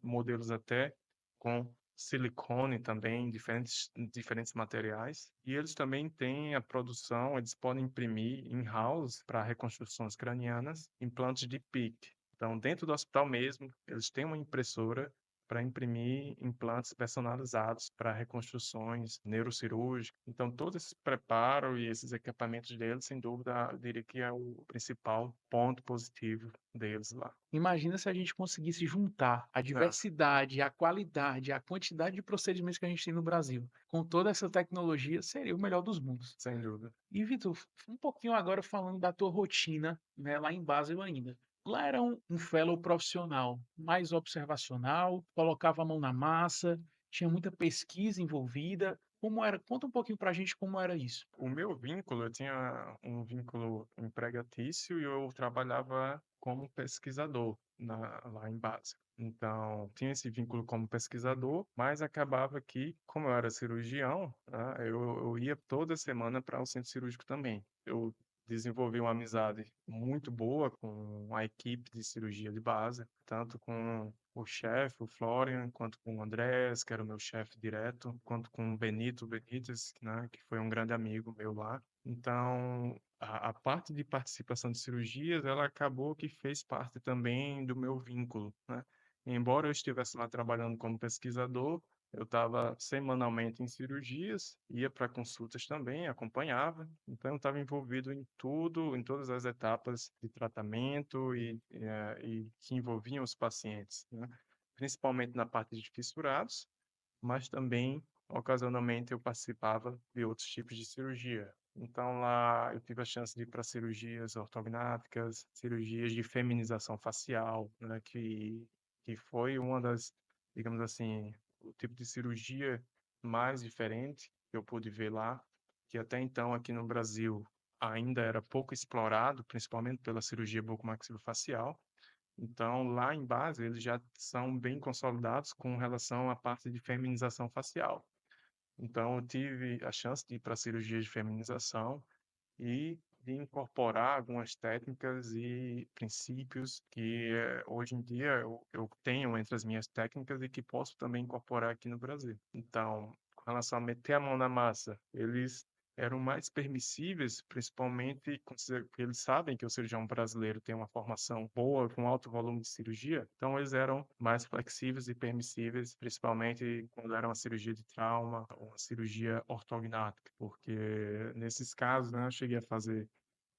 modelos até com silicone também, diferentes materiais. E eles também têm a produção, eles podem imprimir in-house para reconstruções cranianas, implantes de PIC. Então, dentro do hospital mesmo, eles têm uma impressora para imprimir implantes personalizados para reconstruções neurocirúrgicas. Então, todo esse preparo e esses equipamentos deles, sem dúvida, eu diria que é o principal ponto positivo deles lá. Imagina se a gente conseguisse juntar a É, diversidade, a qualidade, a quantidade de procedimentos que a gente tem no Brasil. Com toda essa tecnologia, seria o melhor dos mundos. sem dúvida. E Vitor, um pouquinho agora falando da tua rotina, né, lá em Basel ainda. Lá era um fellow profissional, mais observacional, colocava a mão na massa, tinha muita pesquisa envolvida. Como era? Conta um pouquinho pra gente como era isso. O meu vínculo, eu tinha um vínculo empregatício e eu trabalhava como pesquisador lá em base. Então, tinha esse vínculo como pesquisador, mas acabava que, como eu era cirurgião, né, eu ia toda semana para o centro cirúrgico também. Eu desenvolvi uma amizade muito boa com a equipe de cirurgia de base, tanto com o chefe, o Florian, quanto com o Andrés, que era o meu chefe direto, quanto com o Benito Benítez, né, que foi um grande amigo meu lá. Então, a parte de participação de cirurgias, ela acabou que fez parte também do meu vínculo, né? Embora eu estivesse lá trabalhando como pesquisador, eu estava semanalmente em cirurgias, ia para consultas também, acompanhava. Então, eu estava envolvido em tudo, em todas as etapas de tratamento e que envolviam os pacientes, né? Principalmente na parte de fissurados, mas também, ocasionalmente, eu participava de outros tipos de cirurgia. Então, lá eu tive a chance de ir para cirurgias ortognáticas, cirurgias de feminização facial, né, que foi uma das, digamos assim, o tipo de cirurgia mais diferente que eu pude ver lá, que até então aqui no Brasil ainda era pouco explorado, principalmente pela cirurgia bucomaxilofacial. Então, lá em base, eles já são bem consolidados com relação à parte de feminização facial. Então, eu tive a chance de ir para a cirurgia de feminização e de incorporar algumas técnicas e princípios que hoje em dia eu tenho entre as minhas técnicas e que posso também incorporar aqui no Brasil. Então, com relação a meter a mão na massa, eles eram mais permissíveis, principalmente porque eles sabem que o cirurgião brasileiro tem uma formação boa, com alto volume de cirurgia, então eles eram mais flexíveis e permissíveis, principalmente quando era uma cirurgia de trauma ou uma cirurgia ortognática, porque nesses casos, né, eu cheguei a fazer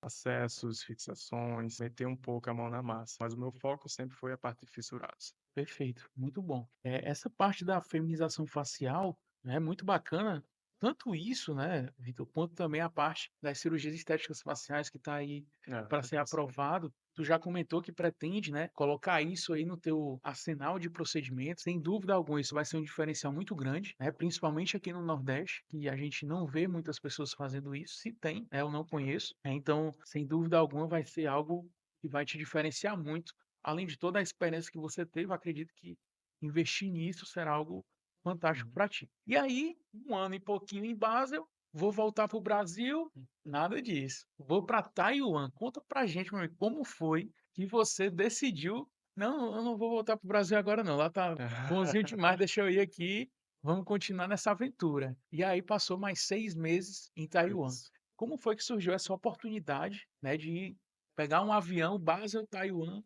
acessos, fixações, meter um pouco a mão na massa, mas o meu foco sempre foi a parte de fissurados. Perfeito, muito bom. Essa parte da feminização facial é muito bacana, tanto isso, né, Vitor, quanto também a parte das cirurgias estéticas faciais que está aí É, para ser interessante. aprovado. Tu já comentou que pretende, né, colocar isso aí no teu arsenal de procedimentos. Sem dúvida alguma, isso vai ser um diferencial muito grande, né, principalmente aqui no Nordeste, que a gente não vê muitas pessoas fazendo isso. Se tem, né, eu não conheço. Então, sem dúvida alguma, vai ser algo que vai te diferenciar muito. Além de toda a experiência que você teve, eu acredito que investir nisso será algo fantástico Uhum. para ti. E aí, um ano e pouquinho em Basel, vou voltar para o Brasil, nada disso. Vou para Taiwan. Conta pra gente, meu amigo, como foi que você decidiu: "Não, eu não vou voltar para o Brasil agora não, lá tá bonzinho demais, deixa eu ir aqui, vamos continuar nessa aventura". E aí passou mais 6 meses em Taiwan. Isso. Como foi que surgiu essa oportunidade, né, de pegar um avião Basel, Taiwan,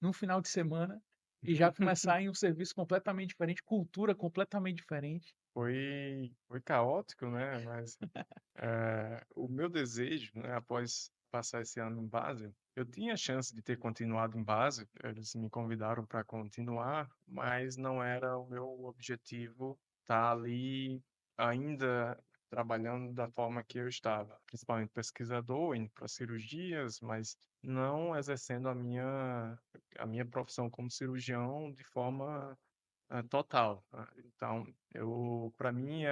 num final de semana, e já começar em um serviço completamente diferente, cultura completamente diferente. Foi caótico, né, mas, o meu desejo, né, após passar esse ano em base, eu tinha a chance de ter continuado em base, eles me convidaram para continuar, mas não era o meu objetivo estar ali ainda trabalhando da forma que eu estava, principalmente pesquisador, indo para cirurgias, mas não exercendo a minha profissão como cirurgião de forma total, tá. Então, para mim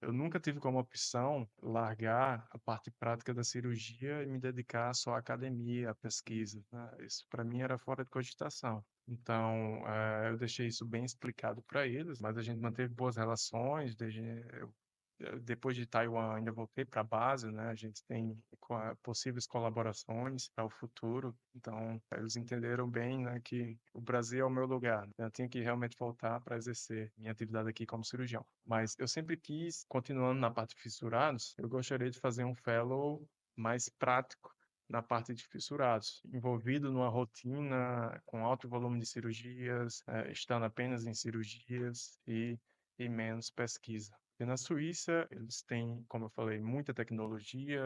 eu nunca tive como opção largar a parte prática da cirurgia e me dedicar só à academia, à pesquisa, né, isso para mim era fora de cogitação. Então, eu deixei isso bem explicado para eles, mas a gente manteve boas relações, desde depois de Taiwan, ainda voltei para a base, né? A gente tem possíveis colaborações para o futuro. Então, eles entenderam bem, né, que o Brasil é o meu lugar, né. Eu tinha que realmente voltar para exercer minha atividade aqui como cirurgião. Mas eu sempre quis, continuando na parte de fissurados, eu gostaria de fazer um fellow mais prático, na parte de fissurados, envolvido numa rotina com alto volume de cirurgias, estando apenas em cirurgias e menos pesquisa. E na Suíça, eles têm, como eu falei, muita tecnologia,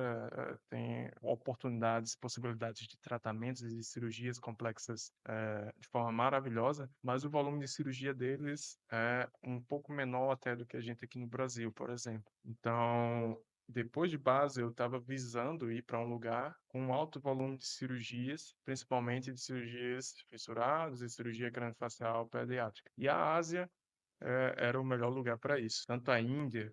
têm oportunidades, possibilidades de tratamentos e de cirurgias complexas, de forma maravilhosa, mas o volume de cirurgia deles é um pouco menor até do que a gente aqui no Brasil, por exemplo. Então, depois de base, eu estava visando ir para um lugar com um alto volume de cirurgias, principalmente de cirurgias fissuradas e cirurgia craniofacial pediátrica. E a Ásia era o melhor lugar para isso. Tanto a Índia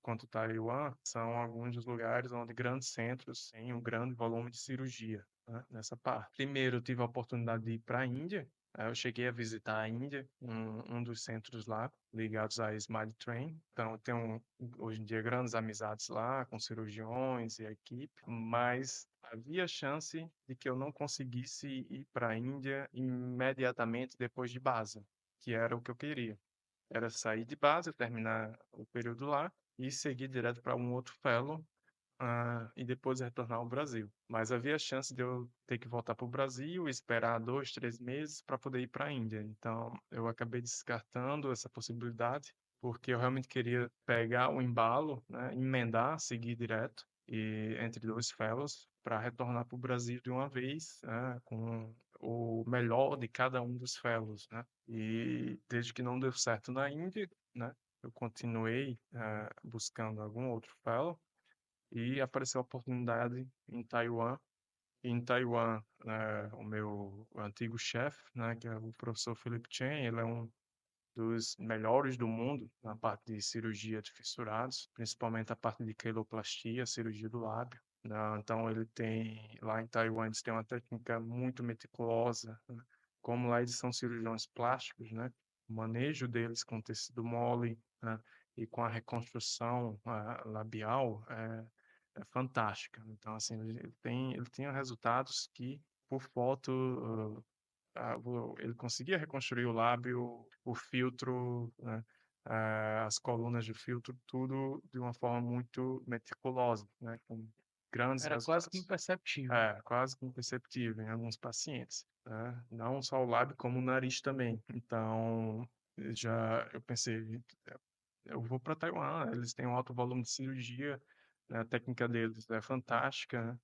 quanto Taiwan são alguns dos lugares onde grandes centros têm um grande volume de cirurgia, né, nessa parte. Primeiro, eu tive a oportunidade de ir para a Índia. Eu cheguei a visitar a Índia, um dos centros lá, ligados à Smile Train. Então, eu tenho hoje em dia grandes amizades lá, com cirurgiões e a equipe, mas havia chance de que eu não conseguisse ir para a Índia imediatamente depois de base, que era o que eu queria. Era sair de base, terminar o período lá e seguir direto para um outro fellow, e depois retornar ao Brasil. Mas havia chance de eu ter que voltar para o Brasil, esperar 2, 3 meses para poder ir para a Índia. Então, eu acabei descartando essa possibilidade, porque eu realmente queria pegar o embalo, né, emendar, seguir direto e entre dois fellows para retornar para o Brasil de uma vez, né, com o melhor de cada um dos fellows, né? E desde que não deu certo na Índia, né, eu continuei buscando algum outro fellow e apareceu a oportunidade em Taiwan. E em Taiwan, o meu antigo chefe, né, que é o professor Philip Chen, ele é um dos melhores do mundo na parte de cirurgia de fissurados, principalmente a parte de queloplastia, cirurgia do lábio, né? Então ele tem, lá em Taiwan, eles têm uma técnica muito meticulosa, né? Como lá eles são cirurgiões plásticos, né? O manejo deles com tecido mole, né, e com a reconstrução labial é fantástica. Então, assim, ele tem resultados que, por foto, ele conseguia reconstruir o lábio, o filtro, né, as colunas de filtro, tudo de uma forma muito meticulosa, né, com grandes Era quase que resultados. imperceptível. É, quase que imperceptível em alguns pacientes, né? Não só o lábio, como o nariz também. Então, eu pensei, eu vou para Taiwan, eles têm um alto volume de cirurgia, né, a técnica deles é fantástica, né?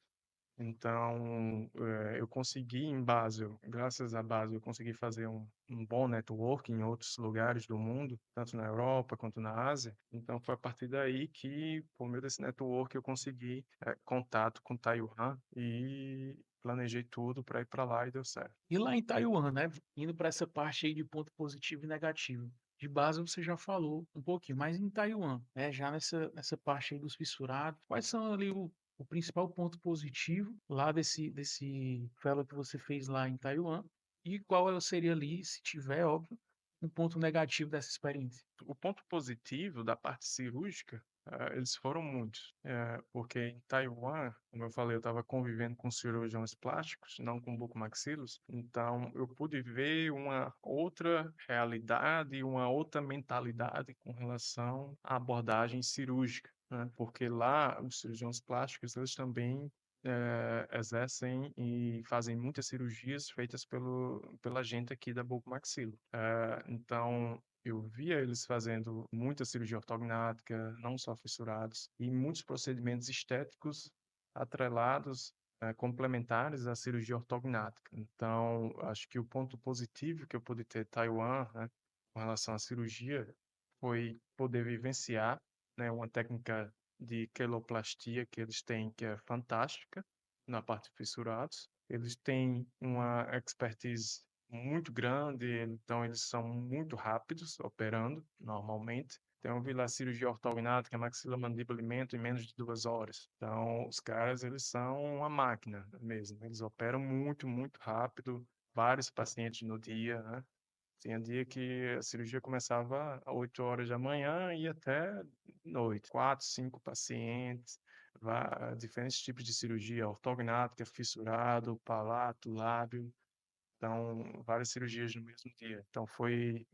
Então, eu consegui em Basel, graças a Basel, eu consegui fazer um bom network em outros lugares do mundo, tanto na Europa quanto na Ásia. Então, foi a partir daí que, por meio desse network, eu consegui contato com Taiwan e planejei tudo para ir para lá e deu certo. E lá em Taiwan, né, indo para essa parte aí de ponto positivo e negativo. De base você já falou um pouquinho, mas em Taiwan, né, já nessa parte aí dos fissurados, quais são ali o principal ponto positivo lá desse fellow que você fez lá em Taiwan? E qual seria ali, se tiver, óbvio, um ponto negativo dessa experiência? O ponto positivo da parte cirúrgica, eles foram muitos, porque em Taiwan, como eu falei, eu estava convivendo com cirurgiões plásticos, não com bucomaxilos, então eu pude ver uma outra realidade, uma outra mentalidade com relação à abordagem cirúrgica, né? Porque lá os cirurgiões plásticos, eles também exercem e fazem muitas cirurgias feitas pela gente aqui da bucomaxilo. Então, eu via eles fazendo muita cirurgia ortognática, não só fissurados, e muitos procedimentos estéticos atrelados, complementares à cirurgia ortognática. Então, acho que o ponto positivo que eu pude ter em Taiwan, né, com relação à cirurgia, foi poder vivenciar, né, uma técnica de queloplastia que eles têm, que é fantástica na parte de fissurados. Eles têm uma expertise muito grande, então eles são muito rápidos operando normalmente. Então, eu vi lá cirurgia ortognática, maxilomandibulamento em menos de 2 horas. Então, os caras, eles são uma máquina mesmo. Eles operam muito, muito rápido, vários pacientes no dia, né? Tinha dia que a cirurgia começava às 8 horas da manhã e até noite. 4, 5 pacientes, diferentes tipos de cirurgia, ortognática, fissurado, palato, lábio. Então, várias cirurgias no mesmo dia. Então, foi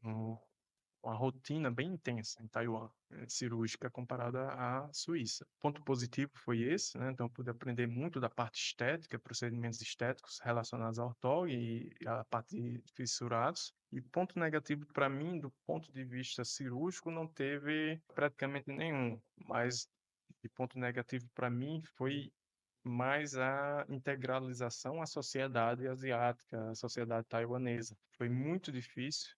uma rotina bem intensa em Taiwan, cirúrgica comparada à Suíça. Ponto positivo foi esse, né? Então, eu pude aprender muito da parte estética, procedimentos estéticos relacionados ao TOG e a parte de fissurados. E ponto negativo para mim, do ponto de vista cirúrgico, não teve praticamente nenhum, mas de ponto negativo para mim foi mais a integralização à sociedade asiática, à sociedade taiwanesa. Foi muito difícil,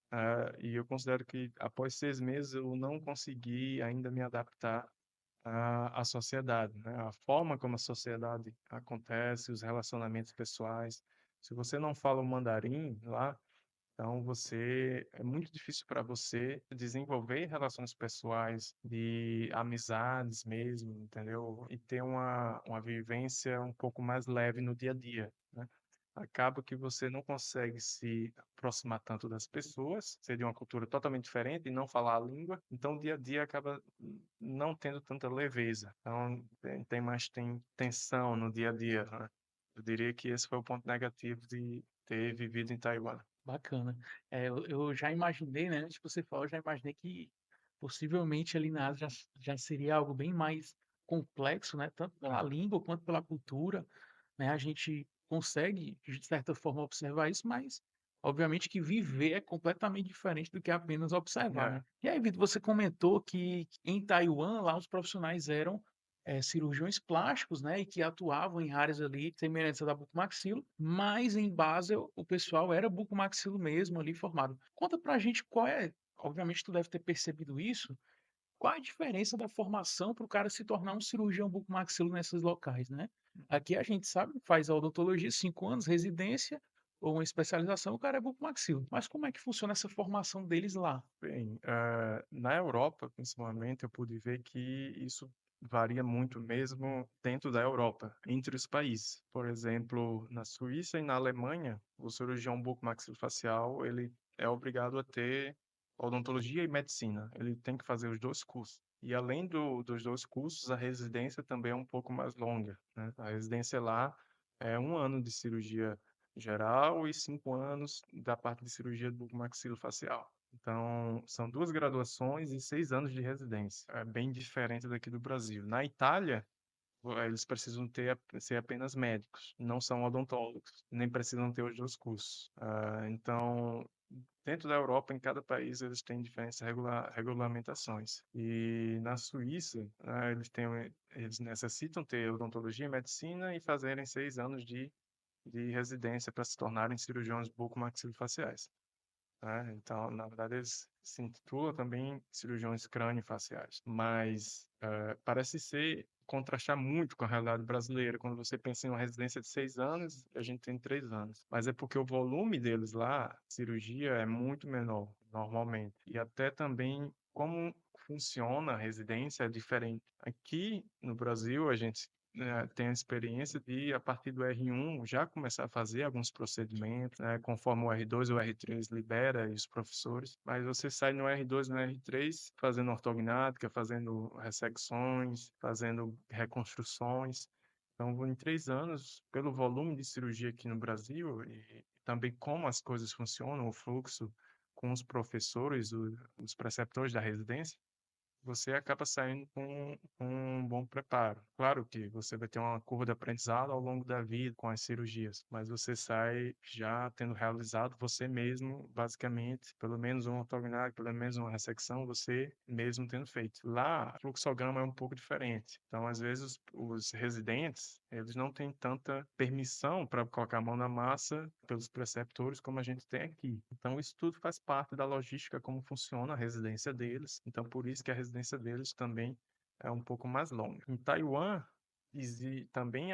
e eu considero que após 6 meses eu não consegui ainda me adaptar à sociedade, né? A forma como a sociedade acontece, os relacionamentos pessoais. Se você não fala o mandarim lá, então, é muito difícil para você desenvolver relações pessoais, de amizades mesmo, entendeu? E ter uma vivência um pouco mais leve no dia a dia, né? Acaba que você não consegue se aproximar tanto das pessoas, ser de uma cultura totalmente diferente e não falar a língua, então o dia a dia acaba não tendo tanta leveza. Então, tem tensão no dia a dia, né? Eu diria que esse foi o ponto negativo de ter vivido em Taiwan. Bacana. Eu já imaginei, né, antes que você falou, eu já imaginei que possivelmente ali na Ásia já seria algo bem mais complexo, né, tanto pela língua quanto pela cultura, né, a gente consegue, de certa forma, observar isso, mas obviamente que viver é completamente diferente do que apenas observar, É, né. E aí, Vitor, você comentou que em Taiwan, lá os profissionais eram, cirurgiões plásticos, né, e que atuavam em áreas ali semelhantes à da bucomaxilo, mas em Basel o pessoal era bucomaxilo mesmo ali formado. Conta pra gente qual é, obviamente tu deve ter percebido isso, qual a diferença da formação para o cara se tornar um cirurgião bucomaxilo nesses locais, né? Aqui a gente sabe, faz a odontologia, 5 anos, residência ou uma especialização, o cara é bucomaxilo. Mas como é que funciona essa formação deles lá? bem, na Europa, principalmente, eu pude ver que isso varia muito mesmo dentro da Europa, entre os países. Por exemplo, na Suíça e na Alemanha, o cirurgião bucomaxilofacial, ele é obrigado a ter odontologia e medicina. Ele tem que fazer os dois cursos. E além dos dois cursos, a residência também é um pouco mais longa, né? A residência lá é 1 ano de cirurgia geral e 5 anos da parte de cirurgia bucomaxilofacial. Então, são 2 graduações e 6 anos de residência. É bem diferente daqui do Brasil. Na Itália, eles precisam ser apenas médicos, não são odontólogos, nem precisam ter os dois cursos. Então, dentro da Europa, em cada país, eles têm diferentes regulamentações. E na Suíça, eles necessitam ter odontologia e medicina e fazerem 6 anos de residência para se tornarem cirurgiões bucomaxilofaciais, né? Então, na verdade, eles se intitulam também cirurgiões crâniofaciais, mas parece ser contrastar muito com a realidade brasileira. Quando você pensa em uma residência de 6 anos, a gente tem 3 anos. Mas é porque o volume deles lá, cirurgia, é muito menor, normalmente. E até também como funciona a residência é diferente. Aqui no Brasil, a gente tem a experiência de, a partir do R1, já começar a fazer alguns procedimentos, né, conforme o R2 ou o R3 libera e os professores, mas você sai no R2 e no R3 fazendo ortognática, fazendo ressecções, fazendo reconstruções. Então, em 3 anos, pelo volume de cirurgia aqui no Brasil e também como as coisas funcionam, o fluxo com os professores, os preceptores da residência, você acaba saindo com um bom preparo. Claro que você vai ter uma curva de aprendizado ao longo da vida com as cirurgias, mas você sai já tendo realizado você mesmo, basicamente, pelo menos um ortognático, pelo menos uma ressecção, você mesmo tendo feito. Lá, o fluxograma é um pouco diferente. Então, às vezes, os residentes, eles não têm tanta permissão para colocar a mão na massa pelos preceptores como a gente tem aqui. Então, isso tudo faz parte da logística, como funciona a residência deles. Então, por isso que a residência deles também é um pouco mais longa. Em Taiwan, também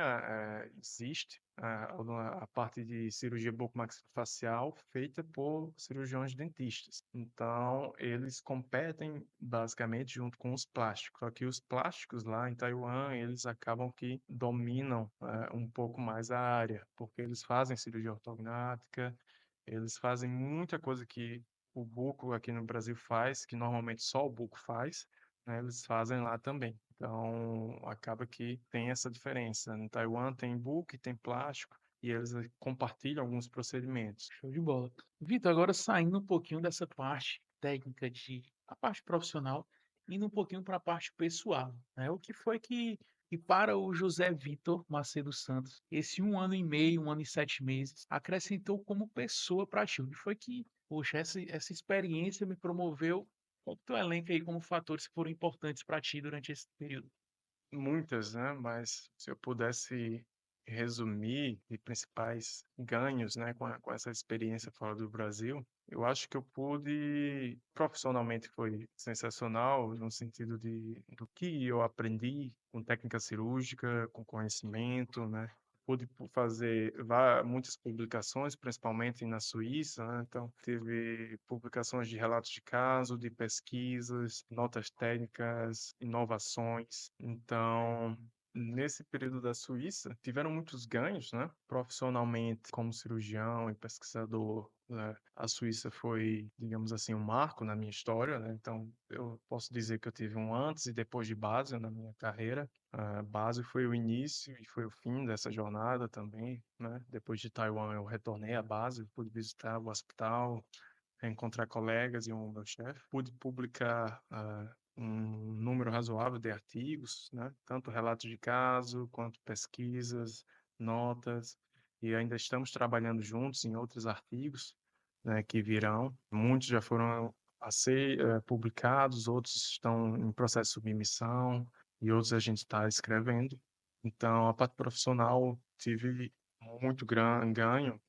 existe a parte de cirurgia bucomaxilofacial feita por cirurgiões dentistas. Então, eles competem basicamente junto com os plásticos. Só que os plásticos lá em Taiwan, eles acabam que dominam um pouco mais a área, porque eles fazem cirurgia ortognática, eles fazem muita coisa que o buco aqui no Brasil faz, que normalmente só o buco faz, né? Eles fazem lá também. Então, acaba que tem essa diferença. No Taiwan tem book, tem plástico, e eles compartilham alguns procedimentos. Show de bola. Vitor, agora saindo um pouquinho dessa parte técnica de a parte profissional, indo um pouquinho para a parte pessoal, né. O que foi que para o José Vitor Macedo Santos, esse 1 ano e meio, 1 ano e 7 meses, acrescentou como pessoa para ti? O que foi que, poxa, essa experiência me promoveu? Qual tu elenca aí como fatores que foram importantes para ti durante esse período? Muitas, né, mas se eu pudesse resumir de principais ganhos, né, com essa experiência fora do Brasil, eu acho que eu pude profissionalmente foi sensacional, no sentido do que eu aprendi com técnica cirúrgica, com conhecimento, né. Pude fazer muitas publicações, principalmente na Suíça, né, então teve publicações de relatos de caso, de pesquisas, notas técnicas, inovações. Então, nesse período da Suíça, tiveram muitos ganhos, né, profissionalmente como cirurgião e pesquisador, né. A Suíça foi, digamos assim, um marco na minha história, né, então eu posso dizer que eu tive um antes e depois de Basel na minha carreira. Basel foi o início e foi o fim dessa jornada também, né. Depois de Taiwan eu retornei a Basel, pude visitar o hospital, reencontrar colegas e o meu chefe. Pude publicar, um número razoável de artigos, né, tanto relatos de caso, quanto pesquisas, notas, e ainda estamos trabalhando juntos em outros artigos, né, que virão. Muitos já foram a ser, publicados, outros estão em processo de submissão e outros a gente está escrevendo. Então a parte profissional tive muito ganho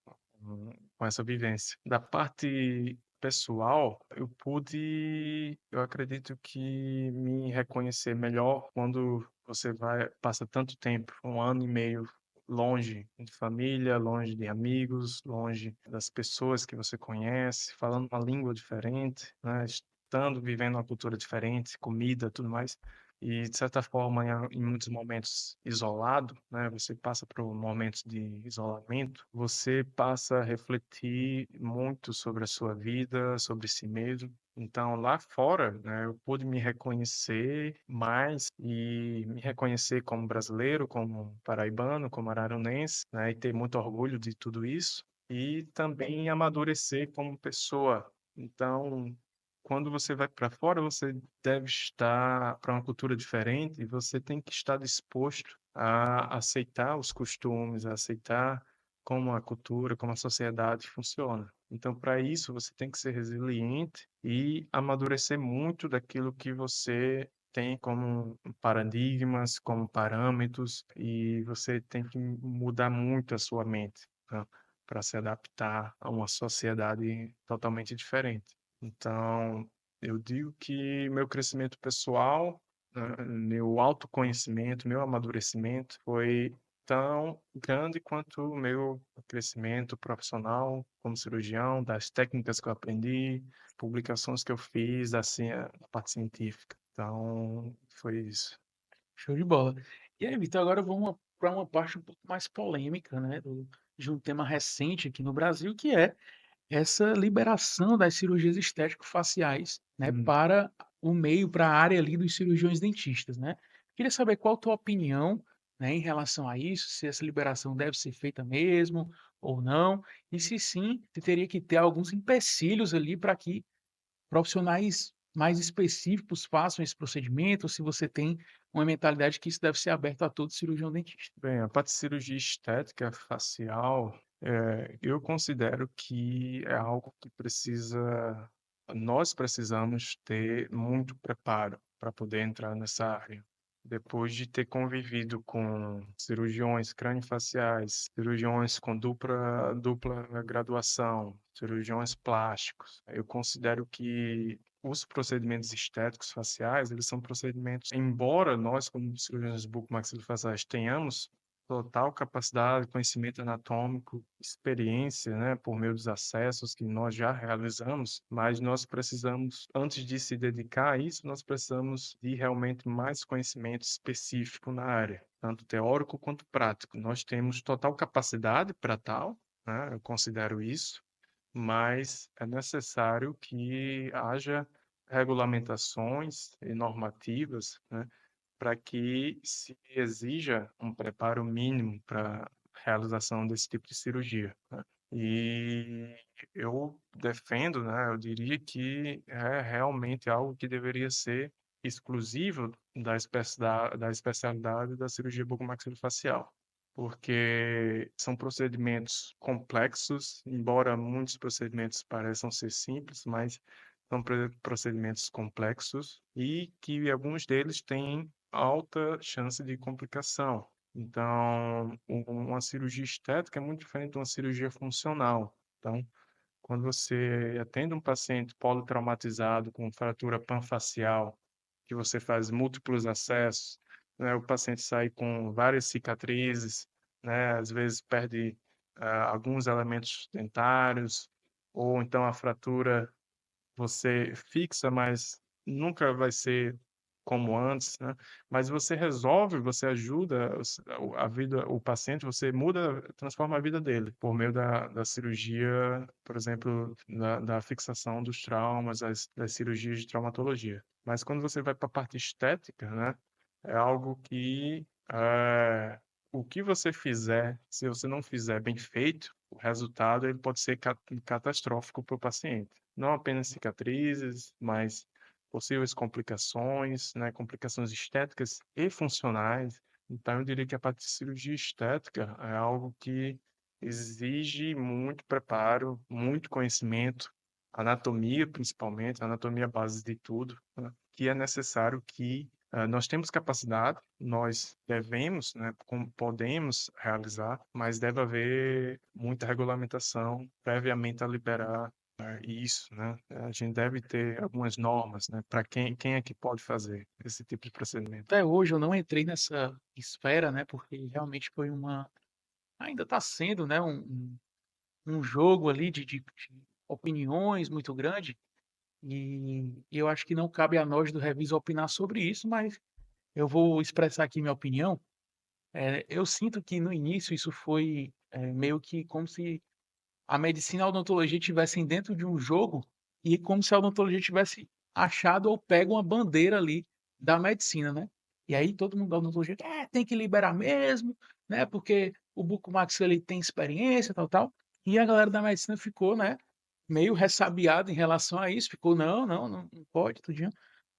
com essa vivência. Da parte pessoal, eu acredito que me reconhecer melhor quando você passa tanto tempo, 1 ano e meio longe de família, longe de amigos, longe das pessoas que você conhece, falando uma língua diferente, né, estando, vivendo uma cultura diferente, comida, tudo mais. E de certa forma, em muitos momentos isolado, né, você passa por momentos de isolamento, você passa a refletir muito sobre a sua vida, sobre si mesmo. Então, lá fora, né, eu pude me reconhecer mais e me reconhecer como brasileiro, como paraibano, como araronense, né, e ter muito orgulho de tudo isso, e também amadurecer como pessoa. Então, quando você vai para fora, você deve estar para uma cultura diferente e você tem que estar disposto a aceitar os costumes, a aceitar como a cultura, como a sociedade funciona. Então, para isso, você tem que ser resiliente e amadurecer muito daquilo que você tem como paradigmas, como parâmetros, e você tem que mudar muito a sua mente, né, para se adaptar a uma sociedade totalmente diferente. Então, eu digo que meu crescimento pessoal, meu autoconhecimento, meu amadurecimento foi tão grande quanto o meu crescimento profissional como cirurgião, das técnicas que eu aprendi, publicações que eu fiz, assim, a parte científica. Então, foi isso. Show de bola. E aí, Vitor, agora vamos para uma parte um pouco mais polêmica, né, de um tema recente aqui no Brasil, que é essa liberação das cirurgias estético-faciais, né, Hum. para o meio, para a área ali dos cirurgiões dentistas, né. Queria saber qual a tua opinião, né, em relação a isso, se essa liberação deve ser feita mesmo ou não, e se sim, se teria que ter alguns empecilhos ali para que profissionais mais específicos façam esse procedimento, ou se você tem uma mentalidade que isso deve ser aberto a todo cirurgião dentista. Bem, a parte de cirurgia estética facial, eu considero que é algo que nós precisamos ter muito preparo para poder entrar nessa área. Depois de ter convivido com cirurgiões craniofaciais, cirurgiões com dupla graduação, cirurgiões plásticos, eu considero que os procedimentos estéticos faciais, eles são procedimentos, embora nós, como cirurgiões bucomaxilofaciais, tenhamos total capacidade, conhecimento anatômico, experiência, né, por meio dos acessos que nós já realizamos, mas nós precisamos, antes de se dedicar a isso, nós precisamos de realmente mais conhecimento específico na área, tanto teórico quanto prático. Nós temos total capacidade para tal, né, eu considero isso, mas é necessário que haja regulamentações e normativas, né, para que se exija um preparo mínimo para realização desse tipo de cirurgia, né. E eu defendo, né, eu diria que é realmente algo que deveria ser exclusivo da especialidade da cirurgia bucomaxilofacial, porque são procedimentos complexos, embora muitos procedimentos pareçam ser simples, mas são procedimentos complexos e que alguns deles têm alta chance de complicação. Então, uma cirurgia estética é muito diferente de uma cirurgia funcional. Então, quando você atende um paciente politraumatizado com fratura panfacial, que você faz múltiplos acessos, né, o paciente sai com várias cicatrizes, né, às vezes perde alguns elementos dentários, ou então a fratura você fixa, mas nunca vai ser como antes, né? Mas você resolve, você ajuda a vida, o paciente, você muda, transforma a vida dele por meio da cirurgia, por exemplo, da fixação dos traumas, das cirurgias de traumatologia. Mas quando você vai para a parte estética, né? É algo que o que você fizer, se você não fizer bem feito, o resultado ele pode ser catastrófico para o paciente. Não apenas cicatrizes, mas possíveis complicações, né, complicações estéticas e funcionais. Então, eu diria que a parte de cirurgia estética é algo que exige muito preparo, muito conhecimento, anatomia principalmente, anatomia é a base de tudo, né, que é necessário que nós temos capacidade, nós devemos, né, podemos realizar, mas deve haver muita regulamentação previamente a liberar isso, né? A gente deve ter algumas normas, né? Para quem é que pode fazer esse tipo de procedimento. Até hoje eu não entrei nessa esfera, né, porque realmente foi uma ainda está sendo, né, um jogo ali de opiniões muito grande, e eu acho que não cabe a nós do Revisa opinar sobre isso, mas eu vou expressar aqui minha opinião. Eu sinto que no início isso foi, meio que como se a medicina e a odontologia estivessem dentro de um jogo, e como se a odontologia tivesse achado ou pego uma bandeira ali da medicina, né. E aí todo mundo da odontologia: "É, tem que liberar mesmo, né, porque o bucomax ele tem experiência, tal, tal". E a galera da medicina ficou, né, meio ressabiada em relação a isso, ficou: "Não, não, não pode, tudinho".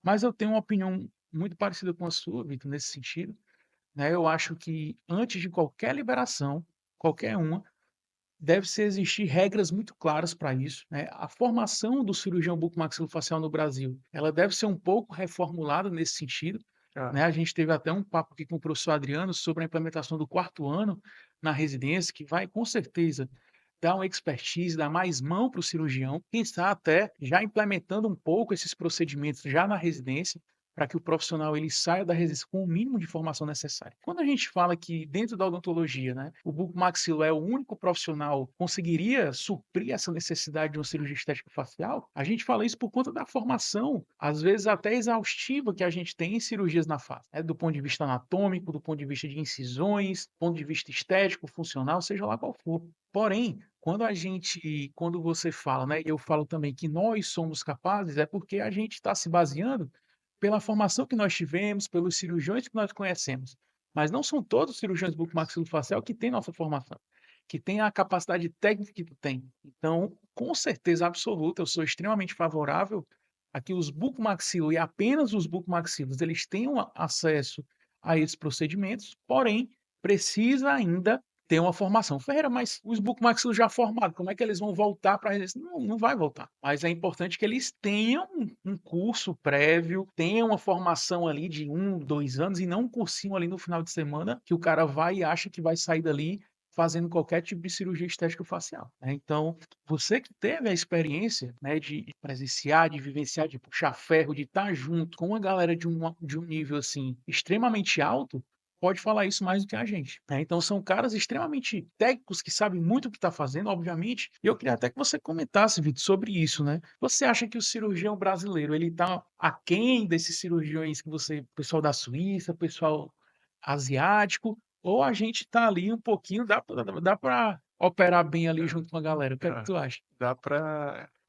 Mas eu tenho uma opinião muito parecida com a sua, Vitor, nesse sentido, né. Eu acho que antes de qualquer liberação, qualquer uma, deve-se existir regras muito claras para isso, né. A formação do cirurgião bucomaxilofacial no Brasil, ela deve ser um pouco reformulada nesse sentido, Ah, né. A gente teve até um papo aqui com o professor Adriano sobre a implementação do quarto ano na residência, que vai com certeza dar uma expertise, dar mais mão para o cirurgião, quem sabe até já implementando um pouco esses procedimentos já na residência, para que o profissional ele saia da residência com o mínimo de informação necessária. Quando a gente fala que dentro da odontologia, né, o bucomaxilo é o único profissional que conseguiria suprir essa necessidade de uma cirurgia estética facial, a gente fala isso por conta da formação, às vezes até exaustiva que a gente tem em cirurgias na face, né, do ponto de vista anatômico, do ponto de vista de incisões, do ponto de vista estético, funcional, seja lá qual for. Porém, quando você fala, né, e eu falo também que nós somos capazes, é porque a gente está se baseando pela formação que nós tivemos, pelos cirurgiões que nós conhecemos. Mas não são todos os cirurgiões bucomaxilofacial que têm nossa formação, que têm a capacidade técnica que tu tem. Então, com certeza absoluta, eu sou extremamente favorável a que os bucomaxilo e apenas os bucomaxilos, eles tenham acesso a esses procedimentos, porém, precisa ainda ter uma formação. Ferreira, mas os bucomaxilos já formados, como é que eles vão voltar para a residência? Não, não vai voltar. Mas é importante que eles tenham um curso prévio, tenham uma formação ali de 1, 2 anos e não um cursinho ali no final de semana que o cara vai e acha que vai sair dali fazendo qualquer tipo de cirurgia estética facial, né. Então, você que teve a experiência, né, de presenciar, de vivenciar, de puxar ferro, de estar junto com uma galera de um nível, assim, extremamente alto, pode falar isso mais do que a gente, né. Então são caras extremamente técnicos que sabem muito o que está fazendo, obviamente, e eu queria até que você comentasse, Vitor, sobre isso, né. Você acha que o cirurgião brasileiro, ele está aquém desses cirurgiões que você pessoal da Suíça, pessoal asiático, ou a gente está ali um pouquinho dá pra operar bem ali junto com a galera, o que é que ah, tu acha?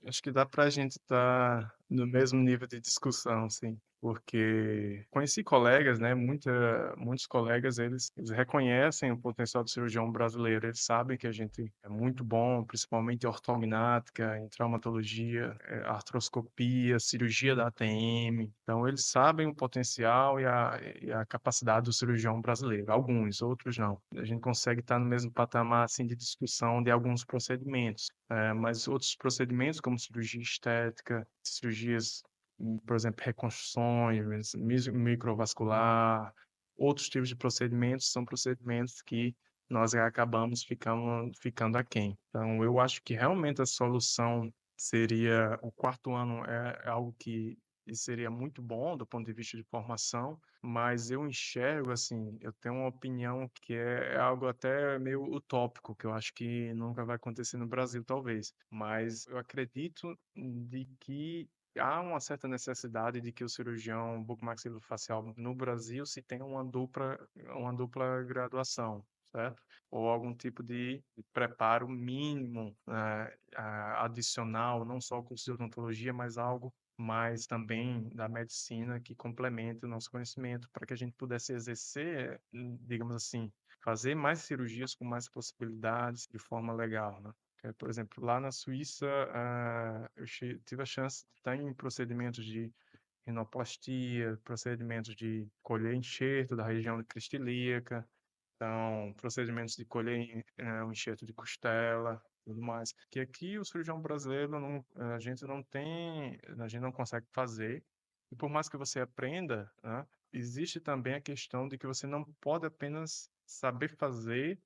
acho que dá para a gente estar No mesmo nível de discussão, sim. Porque conheci colegas, né, muitos colegas, eles reconhecem o potencial do cirurgião brasileiro, eles sabem que a gente é muito bom, principalmente em ortognática, em traumatologia, artroscopia, cirurgia da ATM. Então, eles sabem o potencial e a capacidade do cirurgião brasileiro. Alguns, outros não. A gente consegue estar no mesmo patamar, assim, de discussão de alguns procedimentos. Mas outros procedimentos, como cirurgia estética, cirurgias, por exemplo, reconstruções, microvascular, outros tipos de procedimentos, são procedimentos que nós acabamos ficando aquém. Então, eu acho que realmente a solução seria o quarto ano é algo que seria muito bom do ponto de vista de formação, mas eu enxergo, assim, eu tenho uma opinião que é algo até meio utópico, que eu acho que nunca vai acontecer no Brasil, talvez. Mas eu acredito de que há uma certa necessidade de que o cirurgião bucomaxilofacial no Brasil se tenha uma dupla graduação, certo? Ou algum tipo de preparo mínimo, adicional, não só o curso de odontologia, mas algo mais também da medicina que complemente o nosso conhecimento para que a gente pudesse exercer, digamos assim, fazer mais cirurgias com mais possibilidades de forma legal, né? Por exemplo, lá na Suíça, eu tive a chance de estar em procedimentos de rinoplastia, procedimentos de colher enxerto da região cristilíaca, então, procedimentos de colher o enxerto de costela, tudo mais. Que aqui o cirurgião brasileiro não, a gente não consegue fazer. E por mais que você aprenda, né, existe também a questão de que você não pode apenas saber fazer,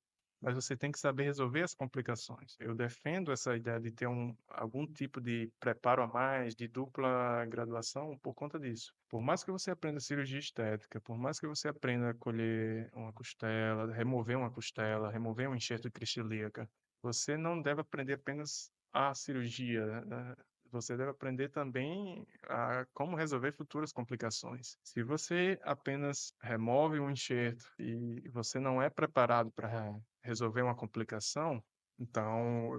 mas você tem que saber resolver as complicações. Eu defendo essa ideia de ter algum tipo de preparo a mais, de dupla graduação, por conta disso. Por mais que você aprenda cirurgia estética, por mais que você aprenda a colher uma costela, remover um enxerto de cristilíaca, você não deve aprender apenas a cirurgia, né? Você deve aprender também a como resolver futuras complicações. Se você apenas remove um enxerto e você não é preparado para resolver uma complicação, então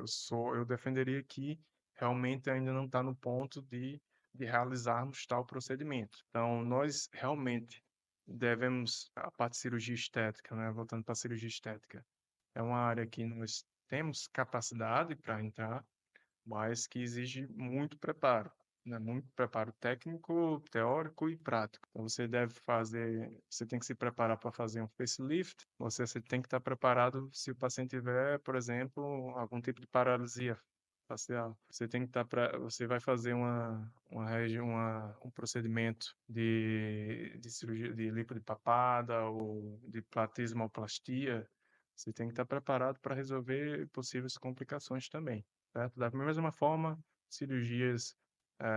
eu defenderia que realmente ainda não está no ponto de realizarmos tal procedimento. Então, nós realmente devemos, a parte de cirurgia estética, né? Voltando para a cirurgia estética, é uma área que nós temos capacidade para entrar, mas que exige muito preparo, né? Muito preparo técnico, teórico e prático. Então você tem que se preparar para fazer um facelift, você tem que estar preparado se o paciente tiver, por exemplo, algum tipo de paralisia facial. Você tem que estar você vai fazer um procedimento de cirurgia de lipo de papada ou de platismoplastia. Você tem que estar preparado para resolver possíveis complicações também, certo? Da mesma forma, cirurgias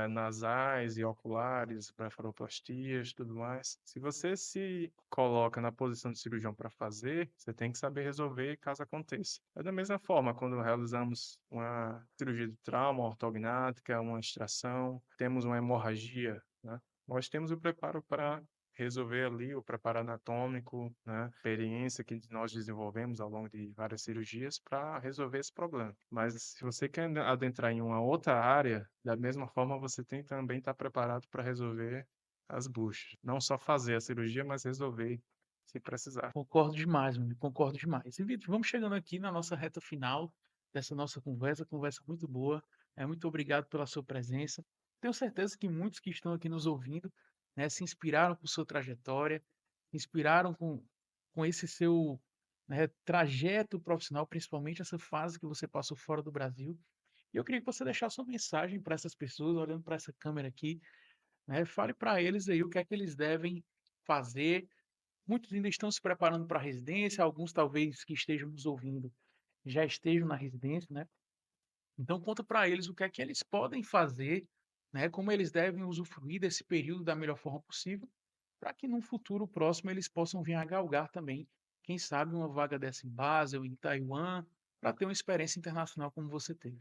nasais e oculares, blefaroplastias, tudo mais. Se você se coloca na posição de cirurgião para fazer, você tem que saber resolver caso aconteça. É da mesma forma, quando realizamos uma cirurgia de trauma ortognática, uma extração, temos uma hemorragia, né? Nós temos o preparo para resolver ali o preparo anatômico, né? Experiência que nós desenvolvemos ao longo de várias cirurgias para resolver esse problema. Mas se você quer adentrar em uma outra área, da mesma forma você tem que também estar preparado para resolver as buchas. Não só fazer a cirurgia, mas resolver se precisar. Concordo demais, meu amigo, concordo demais. E Vitor, vamos chegando aqui na nossa reta final dessa nossa conversa muito boa. Muito obrigado pela sua presença. Tenho certeza que muitos que estão aqui nos ouvindo, né, se inspiraram com sua trajetória, se inspiraram com esse seu, né, trajeto profissional, principalmente essa fase que você passou fora do Brasil. E eu queria que você deixasse uma mensagem para essas pessoas, olhando para essa câmera aqui, né, fale para eles aí o que é que eles devem fazer. Muitos ainda estão se preparando para a residência, alguns talvez que estejam nos ouvindo já estejam na residência, né. Então conta para eles o que é que eles podem fazer, né, como eles devem usufruir desse período da melhor forma possível, para que num futuro próximo eles possam vir a galgar também, quem sabe uma vaga dessa em Basel, em Taiwan, para ter uma experiência internacional como você teve.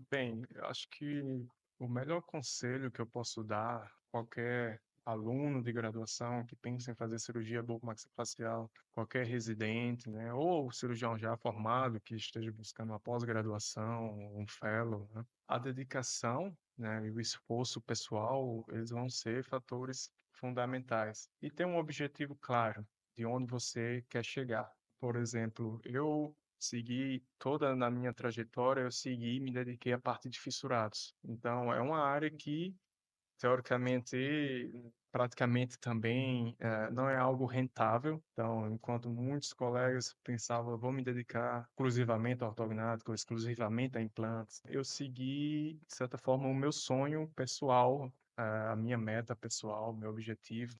Bem, eu acho que o melhor conselho que eu posso dar a qualquer aluno de graduação que pensa em fazer cirurgia bucomaxilofacial, qualquer residente, né, ou cirurgião já formado que esteja buscando uma pós-graduação, um fellow, né, a dedicação né, e o esforço pessoal, eles vão ser fatores fundamentais. E ter um objetivo claro de onde você quer chegar. Por exemplo, eu segui toda na minha trajetória, eu segui e me dediquei à parte de fissurados. Então, é uma área que teoricamente, praticamente também, não é algo rentável. Então, enquanto muitos colegas pensavam: "Vou me dedicar exclusivamente ao ortognático, exclusivamente a implantes", eu segui, de certa forma, o meu sonho pessoal, a minha meta pessoal, meu objetivo,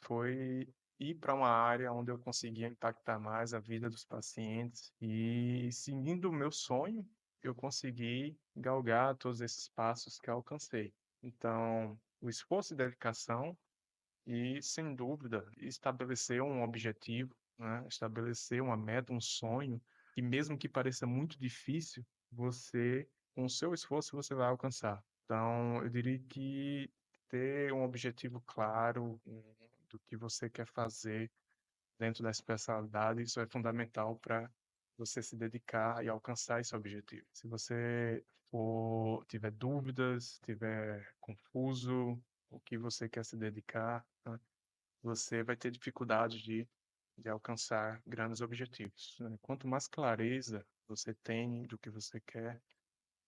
foi ir para uma área onde eu conseguia impactar mais a vida dos pacientes. E seguindo o meu sonho, eu consegui galgar todos esses passos que eu alcancei. Então, o esforço e dedicação e, sem dúvida, estabelecer um objetivo, né? Estabelecer uma meta, um sonho, que mesmo que pareça muito difícil, você, com o seu esforço, você vai alcançar. Então, eu diria que ter um objetivo claro, do que você quer fazer dentro da especialidade, isso é fundamental para você se dedicar e alcançar esse objetivo. Se você tiver dúvidas, tiver confuso, o que você quer se dedicar, né, você vai ter dificuldade de alcançar grandes objetivos, né? Quanto mais clareza você tem do que você quer,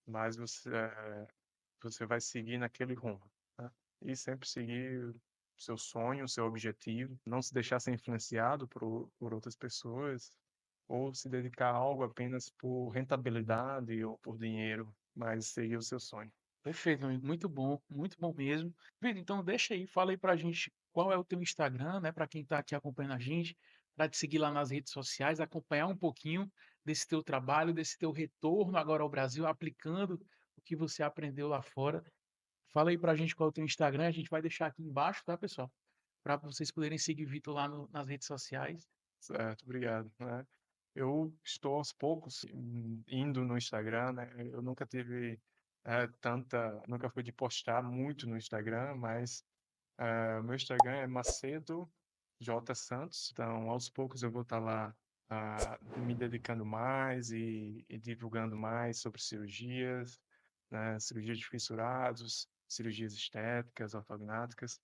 mais você vai seguir naquele rumo, né? E sempre seguir o seu sonho, o seu objetivo, não se deixar ser influenciado por outras pessoas, ou se dedicar a algo apenas por rentabilidade ou por dinheiro, mas seguir o seu sonho. Perfeito, meu amigo, muito bom mesmo. Vitor, então deixa aí, fala aí pra gente qual é o teu Instagram, né, para quem tá aqui acompanhando a gente, para te seguir lá nas redes sociais, acompanhar um pouquinho desse teu trabalho, desse teu retorno agora ao Brasil, aplicando o que você aprendeu lá fora. Fala aí pra gente qual é o teu Instagram, a gente vai deixar aqui embaixo, tá, pessoal? Para vocês poderem seguir o Vitor lá nas redes sociais. Certo, obrigado, né. Eu estou aos poucos, indo no Instagram, né, eu nunca tive, nunca fui de postar muito no Instagram, mas, o meu Instagram é Macedo J. Santos, então aos poucos eu vou estar lá, me dedicando mais e divulgando mais sobre cirurgias, né, cirurgia de fissurados, cirurgias estéticas, ortognáticas.